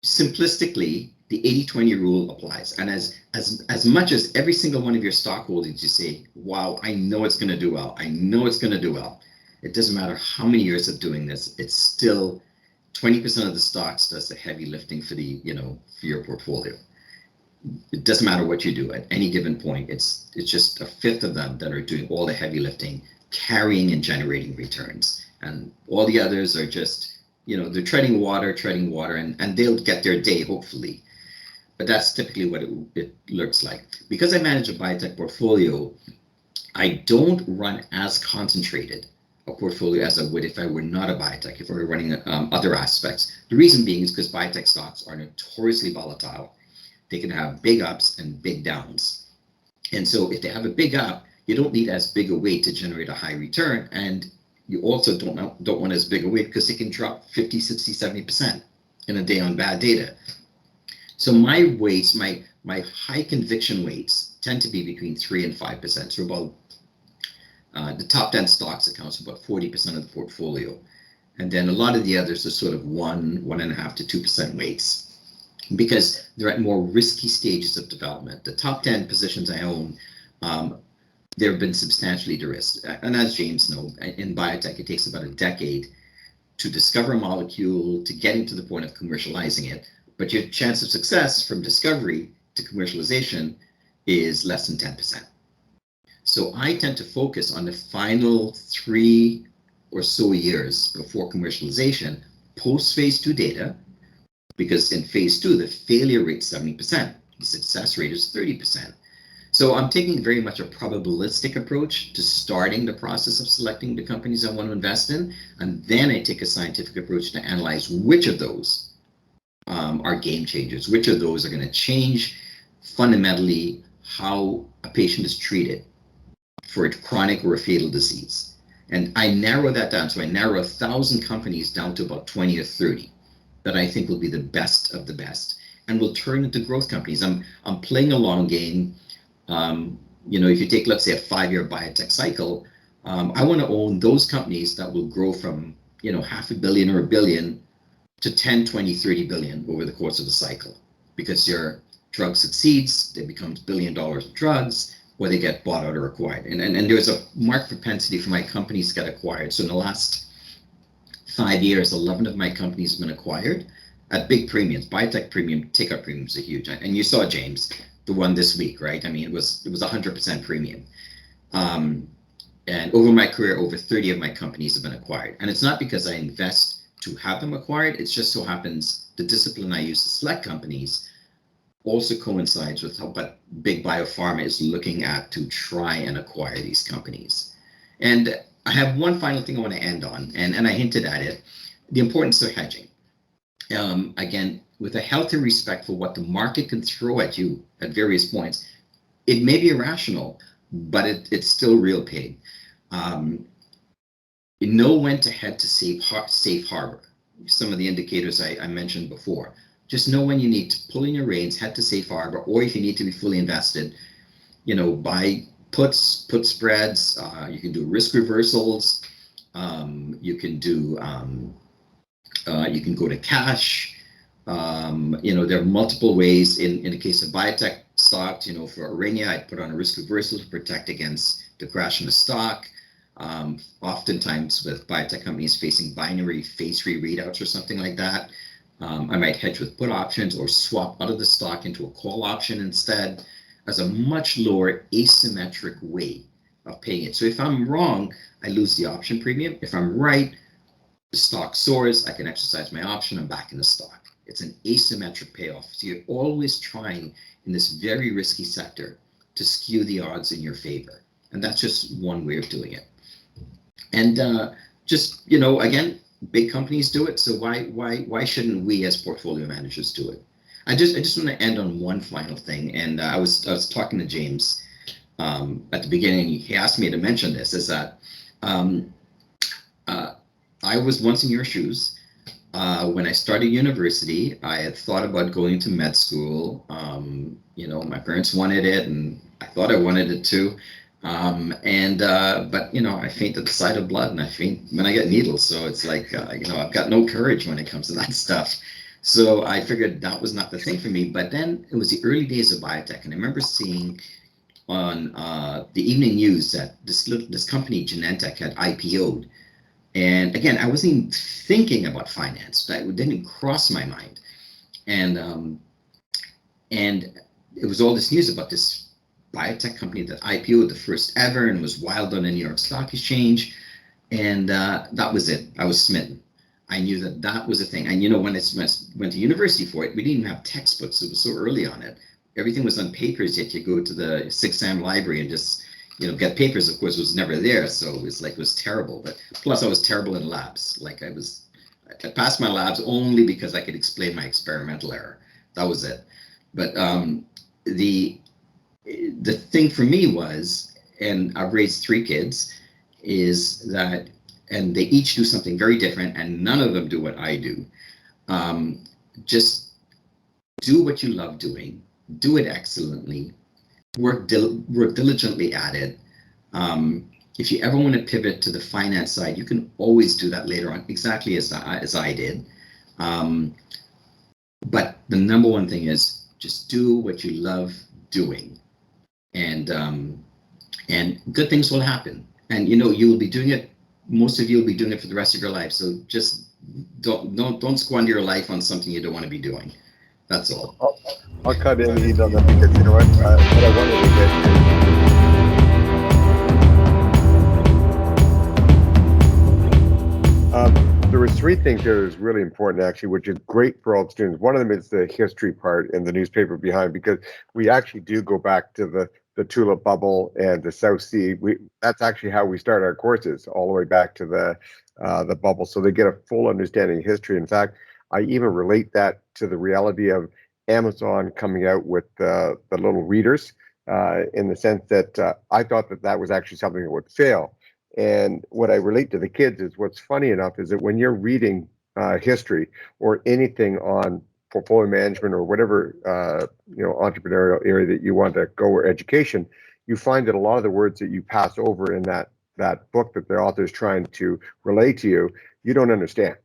simplistically, the 80-20 rule applies. And as much as every single one of your stock holdings, you say, wow, I know it's going to do well. I know it's going to do well. It doesn't matter how many years of doing this, it's still 20% of the stocks does the heavy lifting for the, you know, for your portfolio. It doesn't matter what you do at any given point. It's just a fifth of them that are doing all the heavy lifting, carrying and generating returns. And all the others are just, you know, they're treading water, and they'll get their day, hopefully. But that's typically what it looks like. Because I manage a biotech portfolio, I don't run as concentrated a portfolio as I would if I were not a biotech, if I were running other aspects. The reason being is because biotech stocks are notoriously volatile. They can have big ups and big downs. And so if they have a big up, you don't need as big a weight to generate a high return. And you also don't want as big a weight because it can drop 50, 60, 70% in a day on bad data. So my weights, my high conviction weights tend to be between 3 and 5%. So about the top 10 stocks accounts for about 40% of the portfolio. And then a lot of the others are sort of 1.5 to 2% weights, because they're at more risky stages of development. The top 10 positions I own, they've been substantially de-risked. And as James knows, in biotech, it takes about a decade to discover a molecule, to getting to the point of commercializing it. But your chance of success from discovery to commercialization is less than 10%. So I tend to focus on the final 3 or so years before commercialization, post phase 2 data, because in phase 2, the failure rate is 70%, the success rate is 30%. So I'm taking very much a probabilistic approach to starting the process of selecting the companies I want to invest in, and then I take a scientific approach to analyze which of those are game changers, which of those are going to change fundamentally how a patient is treated for a chronic or a fatal disease. And I narrow that down. So I narrow 1,000 companies down to about 20 or 30 that I think will be the best of the best and will turn into growth companies. I'm playing a long game. If you take, let's say, a 5-year biotech cycle, I want to own those companies that will grow from, $500 million or $1 billion to 10, 20, 30 billion over the course of the cycle. Because your drug succeeds, they become $1 billion of drugs, or they get bought out or acquired. And there's a marked propensity for my companies to get acquired. So in the last 5 years, 11 of my companies have been acquired at big premiums. Biotech premium, take-up premiums are huge. And you saw, James, the one this week, right? I mean, it was 100% premium. And over my career, over 30 of my companies have been acquired. And it's not because I invest to have them acquired. It just so happens the discipline I use to select companies also coincides with what big biopharma is looking at to try and acquire these companies. And I have one final thing I want to end on, and I hinted at it, the importance of hedging. Again, with a healthy respect for what the market can throw at you at various points, it may be irrational, but it's still real pain. You know when to head to safe harbor. Some of the indicators I mentioned before. Just know when you need to pull in your reins, head to safe harbor, or if you need to be fully invested, buy puts, put spreads. You can do risk reversals. You can do. You can go to cash. There are multiple ways. In the case of biotech stocks, for Arenia, I'd put on a risk reversal to protect against the crash in the stock. Oftentimes with biotech companies facing binary phase 3 readouts or something like that, I might hedge with put options or swap out of the stock into a call option instead as a much lower asymmetric way of paying it. So if I'm wrong, I lose the option premium. If I'm right, the stock soars, I can exercise my option, I'm back in the stock. It's an asymmetric payoff. So you're always trying in this very risky sector to skew the odds in your favor. And that's just one way of doing it. And again, big companies do it, so why shouldn't we as portfolio managers do it? I just want to end on one final thing, and I was talking to James at the beginning. He asked me to mention this, is that I was once in your shoes. When I started university, I had thought about going to med school. My parents wanted it, and I thought I wanted it too. But I faint at the sight of blood, and I faint when I get needles. So it's like, I've got no courage when it comes to that stuff. So I figured that was not the thing for me. But then it was the early days of biotech, and I remember seeing on the evening news that this company Genentech had IPO'd. And again, I wasn't even thinking about finance. That didn't cross my mind. And it was all this news about this biotech company that IPO'd, the first ever, and was wild on the New York Stock Exchange. And that was it. I was smitten. I knew that was a thing. And when I went to university for it, we didn't even have textbooks. It was so early on it. Everything was on papers, yet you go to the 6am library and just get papers. Of course, was never there, so it was terrible. But plus, I was terrible in labs. I passed my labs only because I could explain my experimental error. That was it. But the thing for me was, and I've raised 3 kids, is that, and they each do something very different, and none of them do what I do. Just do what you love doing, do it excellently, work diligently at it. If you ever want to pivot to the finance side, you can always do that later on, exactly as I did. But the number one thing is just do what you love doing, and good things will happen. And you will be doing it. Most of you will be doing it for the rest of your life. So just don't squander your life on something you don't want to be doing. That's all.
I'll cut in the heat on that because you know what I wanted to get. There were 3 things that was really important actually, which is great for all students. One of them is the history part and the newspaper behind, because we actually do go back to the tulip bubble and the South Sea. That's actually how we start our courses, all the way back to the bubble, so they get a full understanding of history. In fact, I even relate that to the reality of Amazon coming out with the little readers, in the sense that I thought that was actually something that would fail. And what I relate to the kids is what's funny enough is that when you're reading history or anything on portfolio management or whatever entrepreneurial area that you want to go or education, you find that a lot of the words that you pass over in that book that the author is trying to relay to you, you don't understand.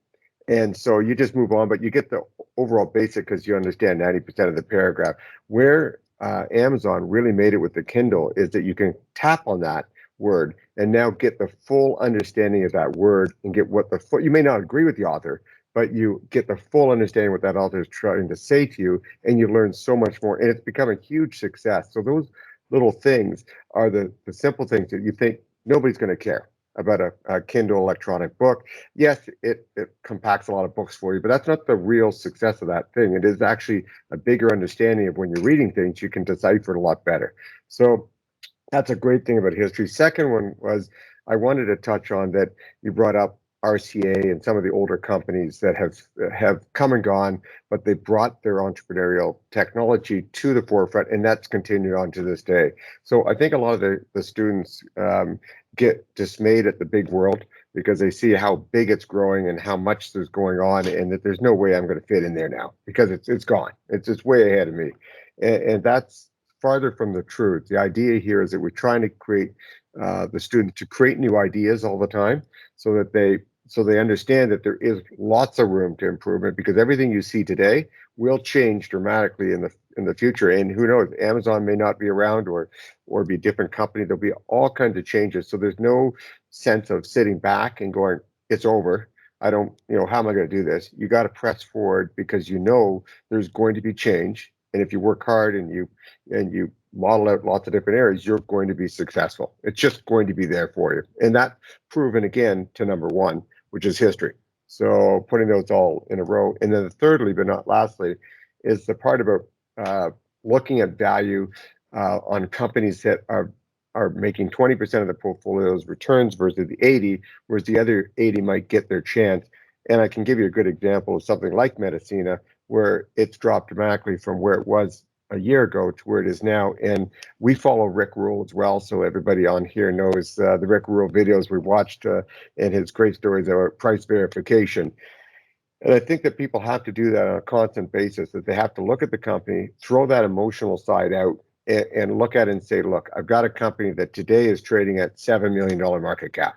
And so you just move on, but you get the overall basic because you understand 90% of the paragraph. Where Amazon really made it with the Kindle is that you can tap on that word and now get the full understanding of that word and get what you may not agree with the author, but you get the full understanding what that author is trying to say to you, and you learn so much more, and it's become a huge success. So those little things are the simple things that you think nobody's going to care about a Kindle electronic book. Yes, it compacts a lot of books for you, but that's not the real success of that thing. It is actually a bigger understanding of when you're reading things, you can decipher it a lot better. So that's a great thing about history. Second one was I wanted to touch on that you brought up RCA and some of the older companies that have come and gone, but they brought their entrepreneurial technology to the forefront, and that's continued on to this day. So I think a lot of the students get dismayed at the big world because they see how big it's growing and how much there's going on, and that there's no way I'm going to fit in there now because it's gone. It's way ahead of me, and that's farther from the truth. The idea here is that we're trying to create the students to create new ideas all the time, so that they understand that there is lots of room to improvement, because everything you see today will change dramatically in the future. And who knows, Amazon may not be around or be a different company. There'll be all kinds of changes. So there's no sense of sitting back and going, it's over. I don't, how am I going to do this? You got to press forward because there's going to be change. And if you work hard and you model out lots of different areas, you're going to be successful. It's just going to be there for you. And that proven again to number one, which is history. So putting those all in a row. And then thirdly, but not lastly, is the part about looking at value on companies that are making 20% of the portfolio's returns versus the 80, whereas the other 80 might get their chance. And I can give you a good example of something like Medicina, where it's dropped dramatically from where it was a year ago to where it is now. And we follow Rick Rule as well. So everybody on here knows the Rick Rule videos we watched and his great stories about price verification. And I think that people have to do that on a constant basis, that they have to look at the company, throw that emotional side out, and look at it and say, look, I've got a company that today is trading at $7 million market cap.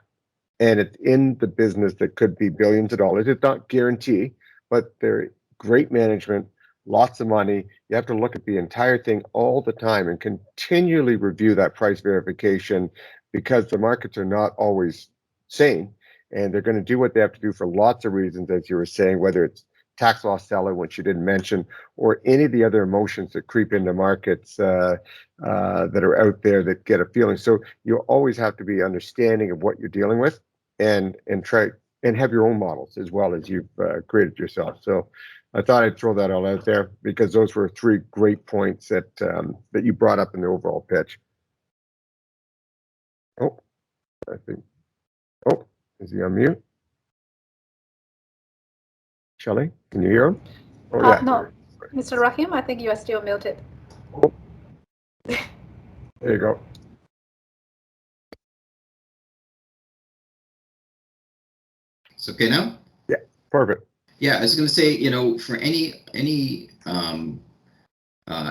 And it's in the business that could be billions of dollars. It's not guaranteed, but they're great management, lots of money. You have to look at the entire thing all the time and continually review that price verification, because the markets are not always sane, and they're going to do what they have to do for lots of reasons, as you were saying, whether it's tax loss selling, which you didn't mention, or any of the other emotions that creep into markets that are out there that get a feeling. So you always have to be understanding of what you're dealing with, and try and have your own models as well as you've created yourself. So I thought I'd throw that all out there because those were three great points that you brought up in the overall pitch. Oh, I think. Oh, is he on mute? Shelley, can you hear him? Oh, yeah.
No, Mr. Rahim, I think you are still muted.
Oh. There you go.
It's okay now?
Yeah, perfect.
Yeah, I was going to say, for any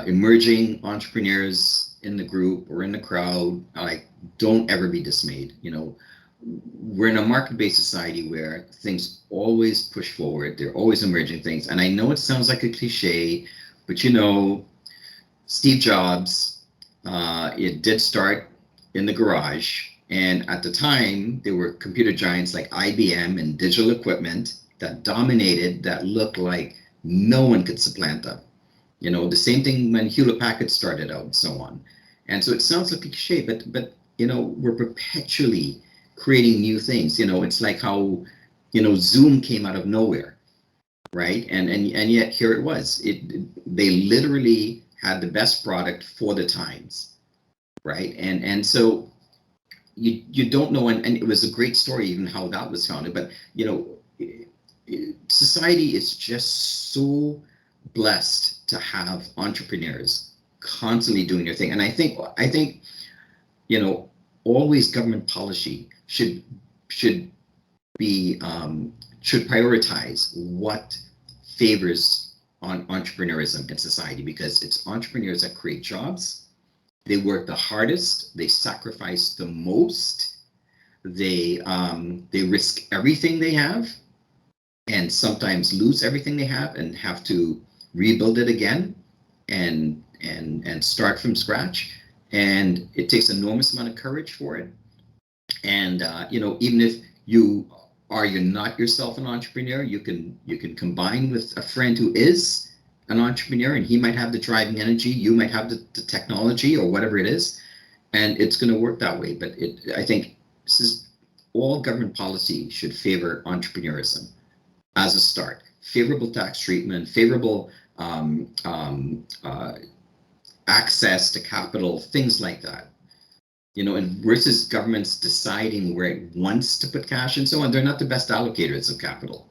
emerging entrepreneurs in the group or in the crowd, don't ever be dismayed. We're in a market-based society where things always push forward. They're always emerging things. And I know it sounds like a cliche, but Steve Jobs, it did start in the garage. And at the time, there were computer giants like IBM and Digital Equipment that dominated, that looked like no one could supplant them. The same thing when Hewlett-Packard started out and so on. And so it sounds like a cliche, but we're perpetually creating new things. It's like how, Zoom came out of nowhere, right? And yet here it was. They literally had the best product for the times, right? And so you don't know, and it was a great story even how that was founded. But society is just so blessed to have entrepreneurs constantly doing their thing. And I think always government policy should be should prioritize what favors on entrepreneurism in society, because it's entrepreneurs that create jobs. They work the hardest, they sacrifice the most, they risk everything they have, and sometimes lose everything they have and have to rebuild it again and start from scratch. And it takes an enormous amount of courage for it. And even if you're not yourself an entrepreneur, you can combine with a friend who is an entrepreneur, and he might have the driving energy, you might have the technology or whatever it is, and it's going to work that way. But I think all government policy should favor entrepreneurism as a start. Favorable tax treatment, favorable access to capital, things like that. And versus governments deciding where it wants to put cash and so on. They're not the best allocators of capital.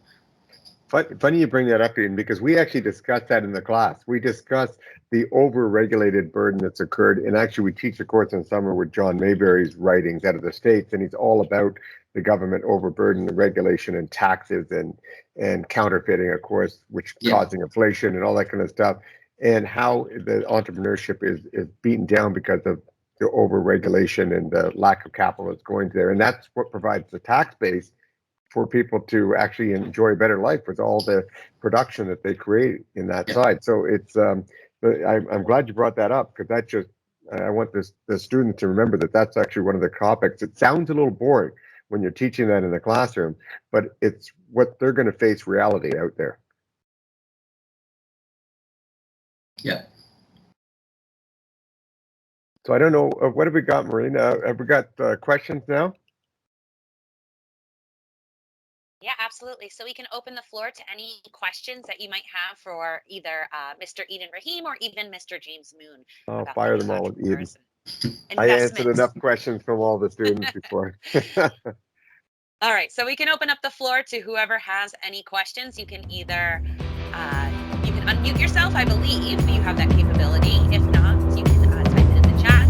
Funny you bring that up, Ian, because we actually discussed that in the class. We discussed the over-regulated burden that's occurred, and actually we teach a course in summer with John Mayberry's writings out of the States, and he's all about the government overburden, the regulation and taxes and counterfeiting, of course, which causing inflation and all that kind of stuff, and how the entrepreneurship is beaten down because of the over-regulation and the lack of capital that's going there. And that's what provides the tax base for people to actually enjoy a better life with all the production that they create in that side. So it's I'm glad you brought that up, because that just I want the students to remember that that's actually one of the topics. It sounds a little boring when you're teaching that in the classroom, but it's what they're going to face reality out there.
Yeah.
So I don't know, what have we got, Marina? Have we got questions now?
Yeah, absolutely. So we can open the floor to any questions that you might have for either Mr. Eden Rahim or even Mr. James Moon.
I'll fire them all at Eden. I answered
Investments.
enough questions from all the students before.
All right, so we can open up the floor to whoever has any questions. You can either you can unmute yourself, I believe you have that capability. If not, you can type it in the chat.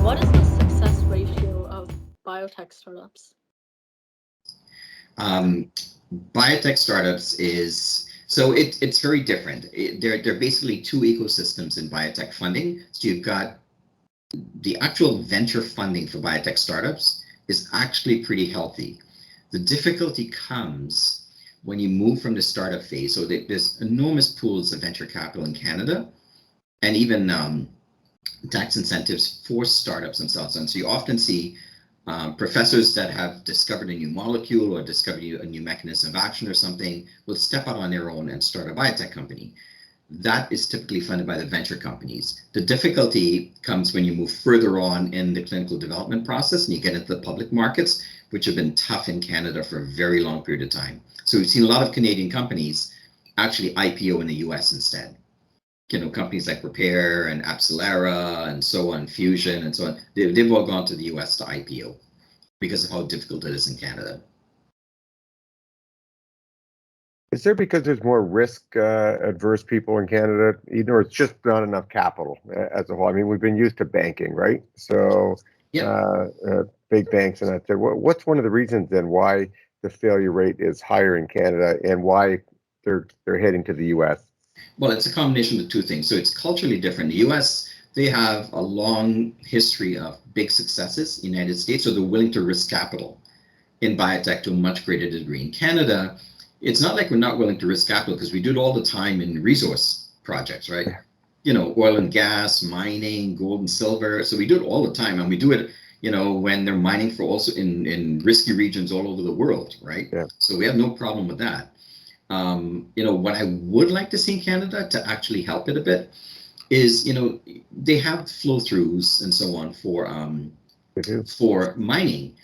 What is the success ratio of biotech startups?
Biotech startups it's very different. They're basically two ecosystems in biotech funding. So you've got the actual venture funding for biotech startups is actually pretty healthy. The difficulty comes when you move from the startup phase. So there's enormous pools of venture capital in Canada, and even tax incentives for startups themselves. And so you often see professors that have discovered a new molecule or discovered a new mechanism of action or something will step out on their own and start a biotech company. That is typically funded by the venture companies. The difficulty comes when you move further on in the clinical development process and you get into the public markets, which have been tough in Canada for a very long period of time. So we've seen a lot of Canadian companies actually IPO in the US instead. Companies like Repair and Apcelera and so on, Fusion and so on, they've all gone to the US to IPO because of how difficult it is in Canada.
Is there because there's more risk adverse people in Canada, or it's just not enough capital as a whole? I mean, we've been used to banking, right? So big banks and that. What's one of the reasons then why the failure rate is higher in Canada and why they're heading to the US?
Well, it's a combination of two things. So it's culturally different. The US, they have a long history of big successes. The United States, so they're willing to risk capital in biotech to a much greater degree. In Canada, it's not like we're not willing to risk capital, because we do it all the time in resource projects, right? Oil and gas, mining, gold and silver. So we do it all the time, and we do it, when they're mining for also in risky regions all over the world, right? Yeah. So we have no problem with that. What I would like to see in Canada to actually help it a bit is, they have flow-throughs and so on for mining,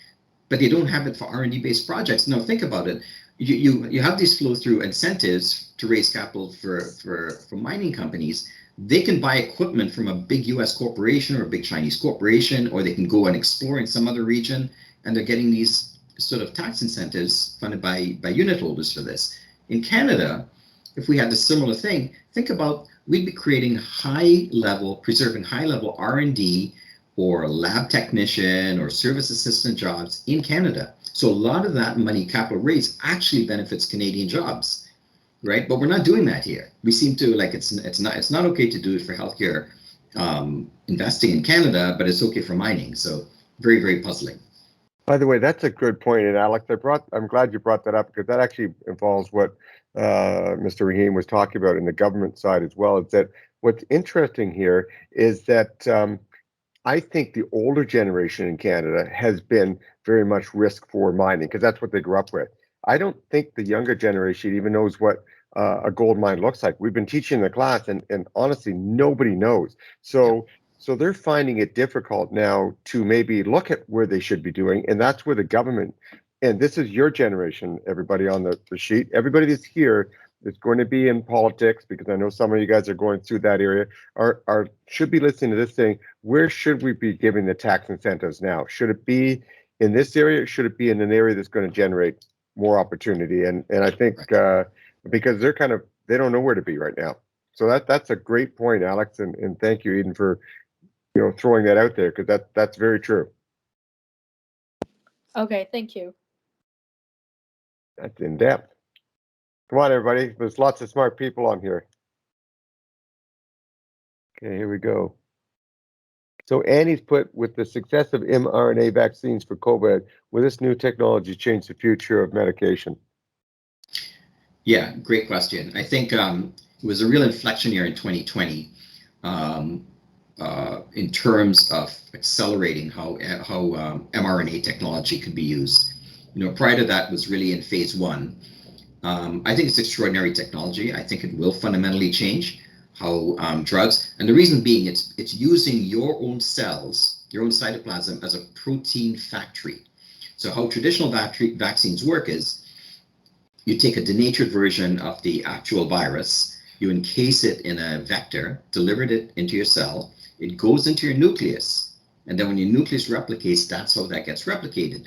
but they don't have it for R&D based projects. Now think about it. You have these flow-through incentives to raise capital for mining companies. They can buy equipment from a big US corporation or a big Chinese corporation, or they can go and explore in some other region, and they're getting these sort of tax incentives funded by unit holders for this. In Canada, if we had a similar thing, think about we'd be creating preserving high-level R&D or lab technician or service assistant jobs in Canada. So a lot of that money capital raise actually benefits Canadian jobs, right? But we're not doing that here. We seem to like it's not okay to do it for healthcare investing in Canada, but it's okay for mining. So very, very puzzling.
By the way, that's a good point, and Alex, I'm glad you brought that up because that actually involves what Mr. Rahim was talking about in the government side as well. Is that what's interesting here is that I think the older generation in Canada has been very much risk for mining because that's what they grew up with. I don't think the younger generation even knows what a gold mine looks like. We've been teaching the class, and honestly, nobody knows. So they're finding it difficult now to maybe look at where they should be doing, and that's where the government, and this is your generation, everybody on the sheet, everybody that's here is going to be in politics, because I know some of you guys are going through that area, are should be listening to this thing. Where should we be giving the tax incentives now? Should it be in this area, or should it be in an area that's going to generate more opportunity? And I think because they don't know where to be right now. So that's a great point, Alex, and thank you, Eden, for throwing that out there, because that's very true.
Okay, thank you.
That's in depth. Come on, everybody. There's lots of smart people on here. Okay, here we go. So Annie's put, with the success of mRNA vaccines for COVID, will this new technology change the future of medication?
Yeah, great question. I think it was a real inflection year in 2020 in terms of accelerating how mRNA technology could be used. Prior to that was really in phase 1. I think it's extraordinary technology. I think it will fundamentally change how drugs, and the reason being it's using your own cells, your own cytoplasm as a protein factory. So how traditional vaccines work is you take a denatured version of the actual virus, you encase it in a vector, deliver it into your cell, it goes into your nucleus, and then when your nucleus replicates, that's how that gets replicated.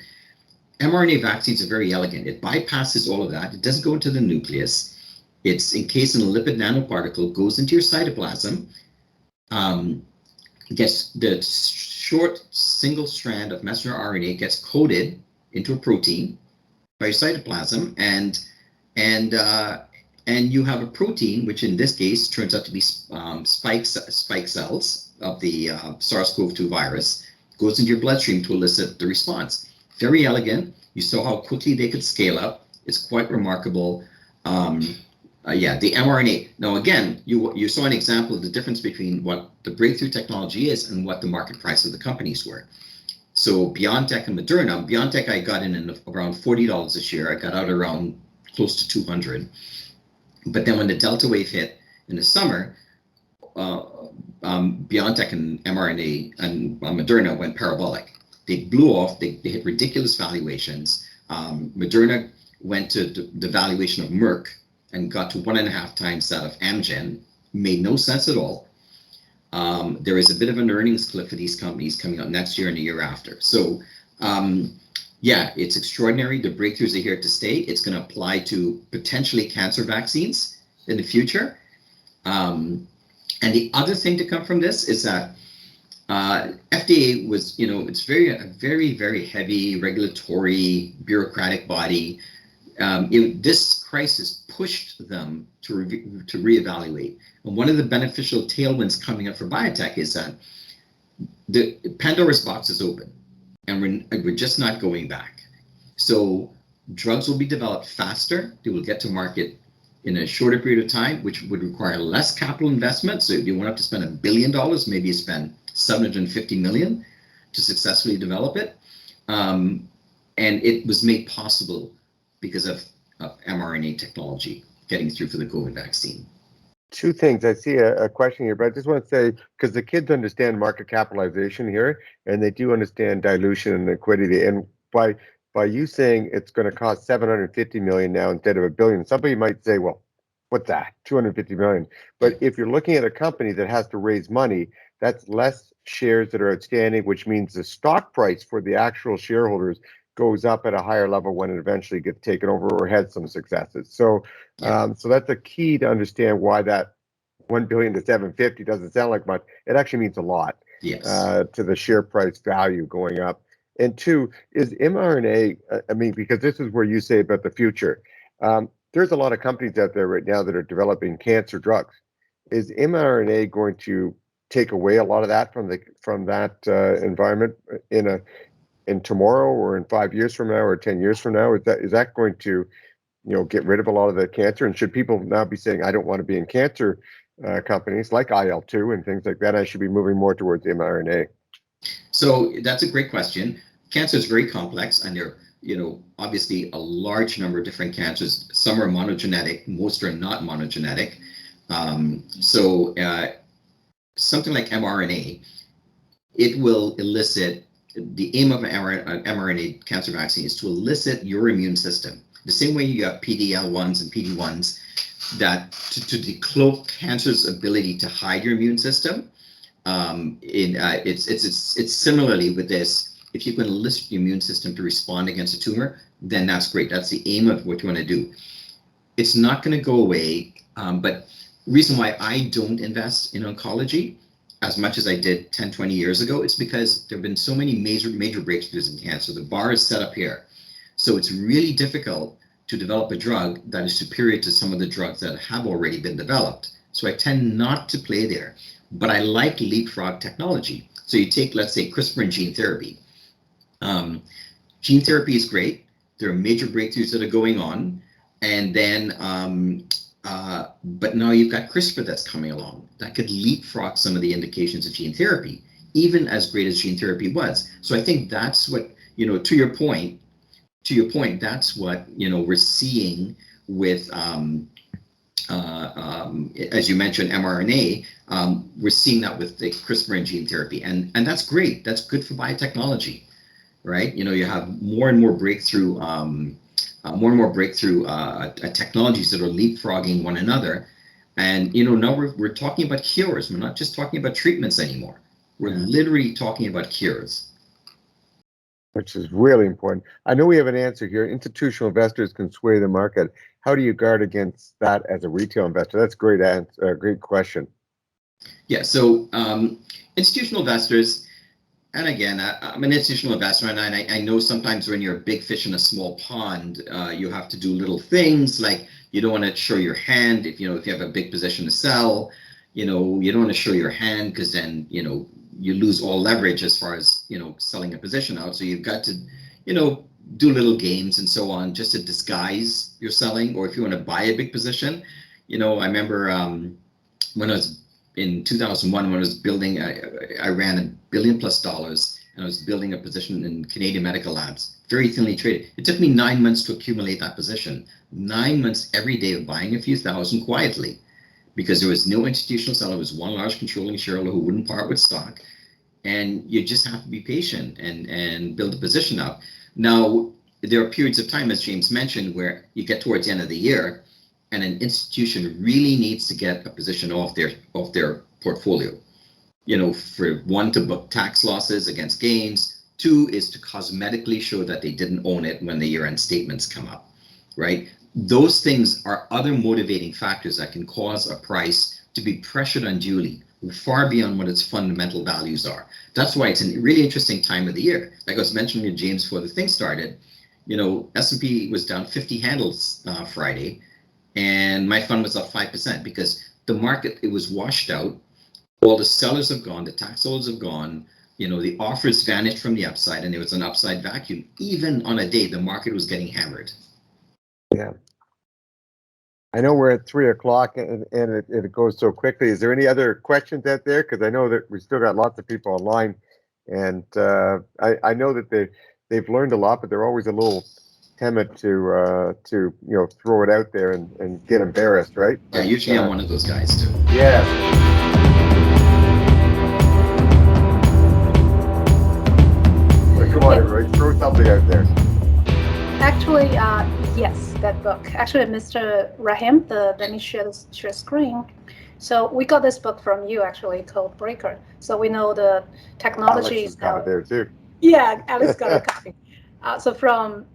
mRNA vaccines are very elegant. It bypasses all of that. It doesn't go into the nucleus. It's encased in a lipid nanoparticle, goes into your cytoplasm, gets the short single strand of messenger RNA gets coded into a protein by your cytoplasm, and you have a protein, which in this case turns out to be spike cells of the SARS-CoV-2 virus, goes into your bloodstream to elicit the response. Very elegant. You saw how quickly they could scale up. It's quite remarkable. The mRNA. Now, again, you saw an example of the difference between what the breakthrough technology is and what the market price of the companies were. So BioNTech and Moderna, BioNTech I got in around $40 a share. I got out around close to 200. But then when the Delta wave hit in the summer, BioNTech and mRNA and Moderna went parabolic. They blew off. They hit ridiculous valuations. Moderna went to the valuation of Merck and got to 1.5 times that of Amgen. Made no sense at all. There is a bit of an earnings cliff for these companies coming out next year and the year after. So it's extraordinary. The breakthroughs are here to stay. It's going to apply to potentially cancer vaccines in the future. And the other thing to come from this is that FDA was, it's a very heavy regulatory bureaucratic body. This crisis pushed them to reevaluate. And one of the beneficial tailwinds coming up for biotech is that the Pandora's box is open, and we're just not going back. So drugs will be developed faster. They will get to market in a shorter period of time, which would require less capital investment. So if you won't have to spend $1 billion, maybe you spend $750 million to successfully develop it. And it was made possible because of mRNA technology getting through for the COVID vaccine.
Two things. I see a question here, but I just want to say, because the kids understand market capitalization here, and they do understand dilution and liquidity. And by you saying it's going to cost $750 million now instead of $1 billion, somebody might say, well, what's that? $250 million. But if you're looking at a company that has to raise money, that's less shares that are outstanding, which means the stock price for the actual shareholders goes up at a higher level when it eventually gets taken over or has some successes. So, so that's a key to understand why that 1 billion to 750 doesn't sound like much. It actually means a lot
Yes.
to the share price value going up. And two, is mRNA, I mean, because this is where you say about the future. There's a lot of companies out there right now that are developing cancer drugs. Is mRNA going to take away a lot of that from that environment in tomorrow or in 5 years from now or 10 years from now? Is that going to get rid of a lot of the cancer? And should people now be saying, I don't want to be in cancer companies like IL-2 and things like that? I should be moving more towards mRNA.
So that's a great question. Cancer is very complex, and there are, obviously a large number of different cancers. Some are monogenetic, most are not monogenetic. So something like mRNA, it will elicit, the aim of an mRNA cancer vaccine is to elicit your immune system. The same way you got PD-L1s and PD-1s, that to decloak cancer's ability to hide your immune system. It's similarly with this. If you can elicit your immune system to respond against a tumor, then that's great. That's the aim of what you want to do. It's not going to go away, but reason why I don't invest in oncology as much as I did 10, 20 years ago, it's because there have been so many major breakthroughs in cancer. The bar is set up here. So it's really difficult to develop a drug that is superior to some of the drugs that have already been developed. So I tend not to play there, but I like leapfrog technology. So you take, let's say, CRISPR and gene therapy. Gene therapy is great. There are major breakthroughs that are going on. And then, but now you've got CRISPR that's coming along that could leapfrog some of the indications of gene therapy, even as great as gene therapy was. So I think that's what, to your point, that's what, we're seeing with, as you mentioned, mRNA, we're seeing that with the CRISPR and gene therapy. And that's great. That's good for biotechnology, right? You have more and more breakthrough technologies that are leapfrogging one another. And, now we're talking about cures. We're not just talking about treatments anymore. We're literally talking about cures.
Which is really important. I know we have an answer here. Institutional investors can sway the market. How do you guard against that as a retail investor? That's a great answer, great question.
Yeah, so institutional investors, and again, I'm an institutional investor, and I know sometimes when you're a big fish in a small pond, you have to do little things like you don't want to show your hand if you have a big position to sell. You don't want to show your hand because then you lose all leverage as far as selling a position out. So you've got to do little games and so on just to disguise your selling. Or if you want to buy a big position, I remember when I was in 2001, when I was building, I ran $1 billion+ and I was building a position in Canadian Medical Labs, very thinly traded. It took me 9 months to accumulate that position. 9 months every day of buying a few thousand quietly, because there was no institutional seller. It was one large controlling shareholder who wouldn't part with stock. And you just have to be patient and build a position up. Now, there are periods of time, as James mentioned, where you get towards the end of the year and an institution really needs to get a position off their portfolio. For one, to book tax losses against gains. Two is to cosmetically show that they didn't own it when the year-end statements come up, right? Those things are other motivating factors that can cause a price to be pressured unduly, far beyond what its fundamental values are. That's why it's a really interesting time of the year. Like I was mentioning to James before the thing started, S&P was down 50 handles Friday, and my fund was up 5% because the market, it was washed out. All the sellers have gone, the tax holders have gone, the offers vanished from the upside, and there was an upside vacuum. Even on a day, the market was getting hammered.
Yeah. I know we're at 3 o'clock and it goes so quickly. Is there any other questions out there? Because I know that we still got lots of people online, and I know that they've learned a lot, but they're always a little timid to throw it out there and get embarrassed, right?
Yeah, usually I'm one of those guys too.
Yeah. Well, come on, everybody, throw something out there.
Actually, yes, that book. Actually, Mr. Rahim, let me share screen. So we got this book from you, actually, Code Breaker. So we know the technology is
got it there too.
Yeah, Alex got a copy. So from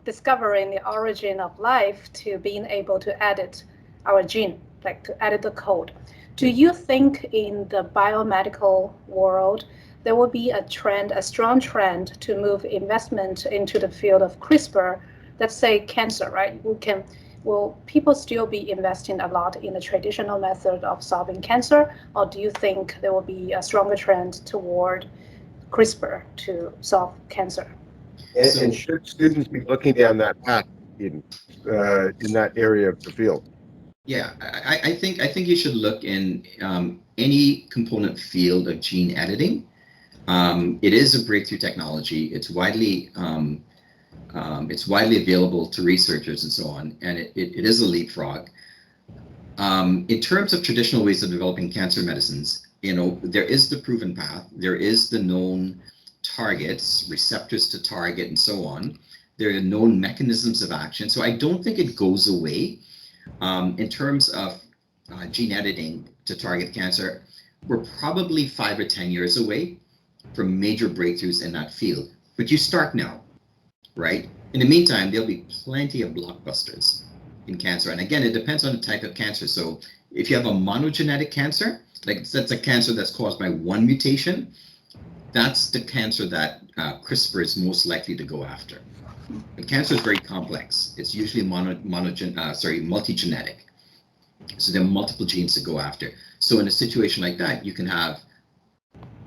discovering the origin of life to being able to edit our gene. like to edit the code. Do you think in the biomedical world there will be a trend, a strong trend to move investment into the field of CRISPR? Let's say cancer, right? Will people still be investing a lot in the traditional method of solving cancer, or do you think there will be a stronger trend toward CRISPR to solve cancer?
And should students be looking down that path in that area of the field?
Yeah, I think you should look in any component field of gene editing. It is a breakthrough technology. It's widely available to researchers and so on, and it is a leapfrog. In terms of traditional ways of developing cancer medicines, there is the proven path, there is the known targets, receptors to target, and so on. There are known mechanisms of action, so I don't think it goes away. In terms of gene editing to target cancer, we're probably 5 or 10 years away from major breakthroughs in that field. But you start now, right? In the meantime, there'll be plenty of blockbusters in cancer. And again, it depends on the type of cancer. So if you have a monogenetic cancer, like that's a cancer that's caused by one mutation, that's the cancer that CRISPR is most likely to go after. But cancer is very complex. It's usually multigenetic. So there are multiple genes to go after. So in a situation like that, you can have,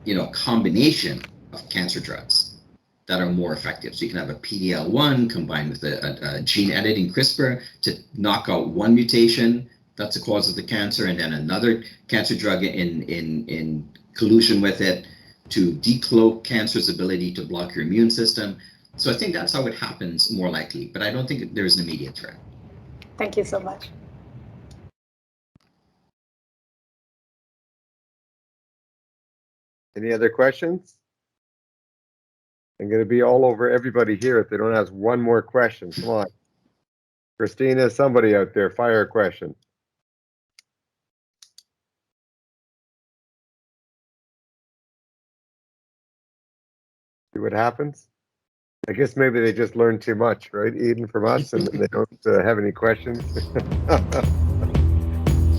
a combination of cancer drugs that are more effective. So you can have a PD-L1 combined with a gene editing CRISPR to knock out one mutation that's the cause of the cancer, and then another cancer drug in collusion with it to decloak cancer's ability to block your immune system. So I think that's how it happens more likely, but I don't think there's an immediate threat.
Thank you so much.
Any other questions? I'm going to be all over everybody here if they don't ask one more question. Come on. Christina, somebody out there, fire a question. See what happens? I guess maybe they just learned too much, right, Eden, from us, and they don't have any questions. I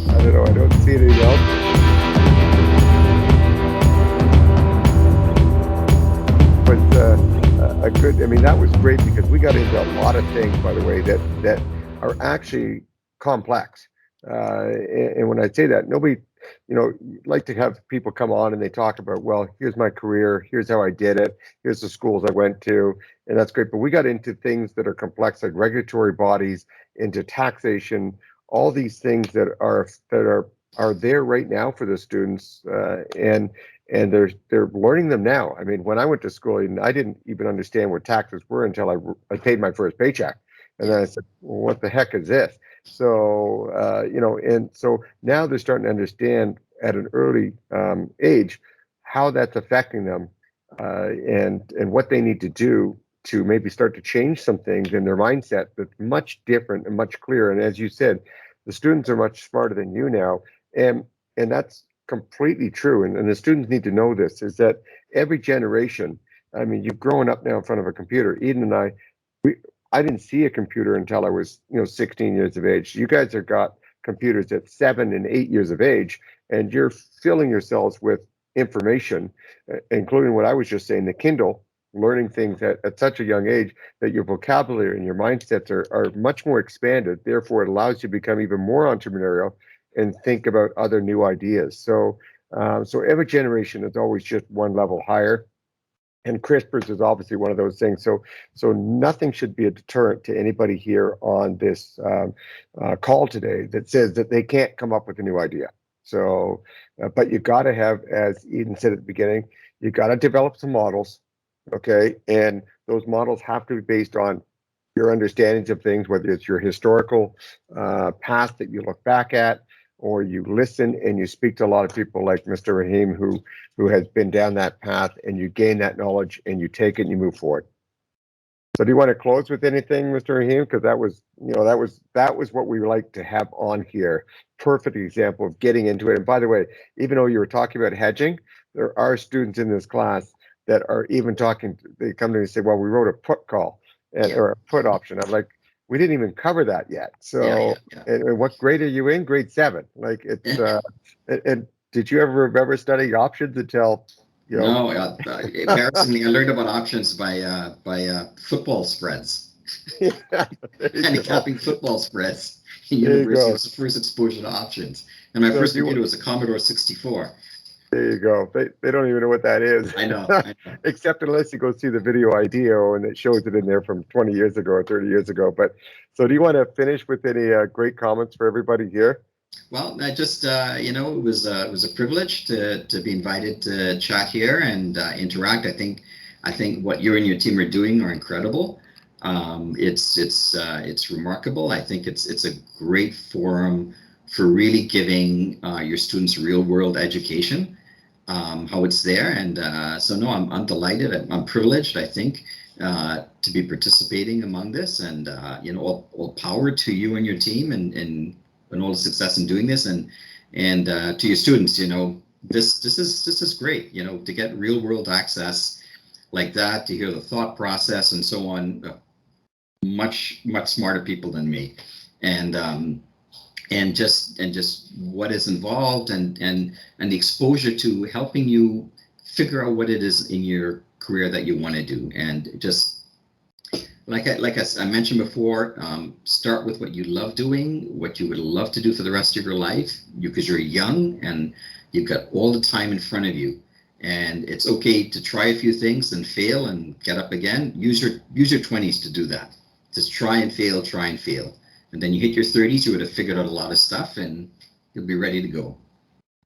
don't know. I don't see anything else. But a good, I mean, that was great because we got into a lot of things, by the way, that are actually complex. And when I say that, nobody, like to have people come on and they talk about, well, here's my career, here's how I did it, here's the schools I went to, and that's great. But we got into things that are complex, like regulatory bodies, into taxation, all these things that are there right now for the students, and they're learning them now. I mean, when I went to school, I didn't even understand what taxes were until I paid my first paycheck, and then I said, well, what the heck is this? So, and so now they're starting to understand at an early age how that's affecting them, and what they need to do to maybe start to change some things in their mindset that's much different and much clearer. And as you said, the students are much smarter than you now, and that's completely true. And the students need to know this, is that every generation, I mean, you've grown up now in front of a computer. Eden and I didn't see a computer until I was, 16 years of age. You guys have got computers at 7 and 8 years of age, and you're filling yourselves with information, including what I was just saying, the Kindle, learning things at such a young age that your vocabulary and your mindsets are much more expanded. Therefore, it allows you to become even more entrepreneurial and think about other new ideas. So every generation is always just one level higher. And CRISPRs is obviously one of those things. So nothing should be a deterrent to anybody here on this call today that says that they can't come up with a new idea. So, but you got to have, as Eden said at the beginning, you got to develop some models, okay? And those models have to be based on your understandings of things, whether it's your historical past that you look back at, or you listen and you speak to a lot of people like Mr. Rahim, who has been down that path, and you gain that knowledge and you take it and you move forward. So do you want to close with anything, Mr. Rahim? Because that was what we like to have on here. Perfect example of getting into it. And by the way, even though you were talking about hedging, there are students in this class that are even talking, they come to me and say, well, we wrote a put call or a put option. I'm like, we didn't even cover that yet. So,
Yeah.
And what grade are you in? Grade 7. Like it's, and did you ever remember studying options until, you know?
No, embarrassingly, I learned about options by football spreads,
Yeah, there you go.
handicapping football spreads in
There you
university.
go.
Was the first exposure to options, and my
So
first
do you-
computer was a Commodore 64.
There you go. They don't even know what that is.
I know.
Except unless you go see the video IDEO and it shows it in there from 20 years ago or 30 years ago. But so do you want to finish with any great comments for everybody here?
Well, I just it was a privilege to be invited to chat here and interact. I think what you and your team are doing are incredible. It's remarkable. I think it's a great forum for really giving your students real world education, how it's there. And so no, I'm delighted. I'm privileged, I think, to be participating among this. And all power to you and your team and all the success in doing this. And to your students, this is great. To get real world access like that, to hear the thought process and so on. Much smarter people than me, and just what is involved and the exposure to helping you figure out what it is in your career that you want to do, and just like I mentioned before, start with what you love doing, what you would love to do for the rest of your life, because you're young and you've got all the time in front of you. And it's okay to try a few things and fail and get up again. Use your 20s to do that. Just try and fail. And then you hit your 30s, you would have figured out a lot of stuff and you'll be ready to go.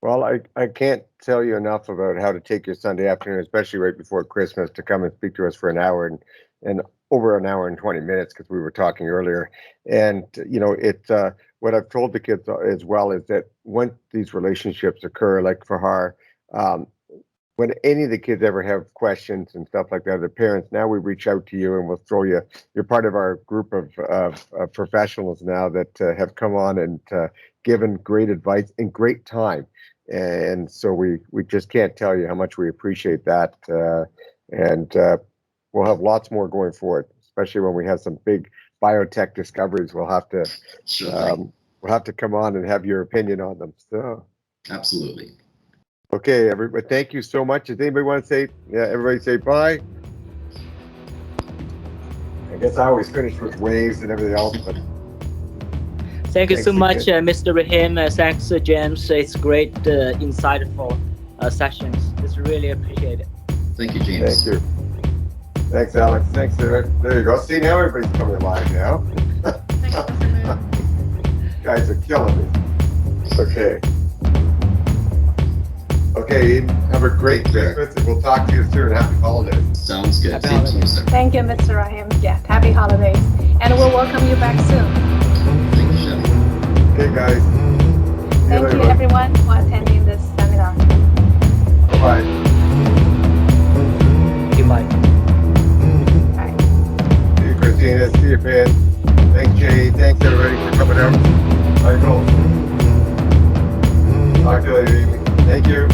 Well, I can't tell you enough about how to take your Sunday afternoon, especially right before Christmas, to come and speak to us for an hour and over an hour and 20 minutes, because we were talking earlier. And, it's what I've told the kids as well is that when these relationships occur, like for her, when any of the kids ever have questions and stuff like that, the parents, now we reach out to you and we'll throw you. You're part of our group of professionals now that have come on and given great advice and great time. And so we just can't tell you how much we appreciate that. And we'll have lots more going forward, especially when we have some big biotech discoveries. We'll have to come on and have your opinion on them. So
Absolutely.
Okay, everybody, thank you so much. Does anybody want to say, everybody say bye? I guess I always finish with waves and everything else, but
thank you so much,
again.
Mr. Rahim. Thanks, James. It's great, insightful sessions. It's really appreciated.
Thank you, James.
Thank you. Thanks, Alex. Thanks, Eric. There you go. See, now everybody's coming live now. Guys are killing me. Okay. Okay, have a great Christmas, and we'll talk to you soon. Happy holidays.
Sounds good.
Happy
Same to you,
holidays.
sir.
Thank you, Mr. Rahim. Yeah, happy holidays. And we'll welcome you back soon.
Thank you, Chef.
Hey, guys. See
Thank you,
later.
everyone, for attending this seminar.
Bye.
Goodbye.
Bye.
See you, Christina. See you, Pan. Thanks, Jay. Thanks, everybody, for coming out. Michael. Talk to you later, Amy. Thank you.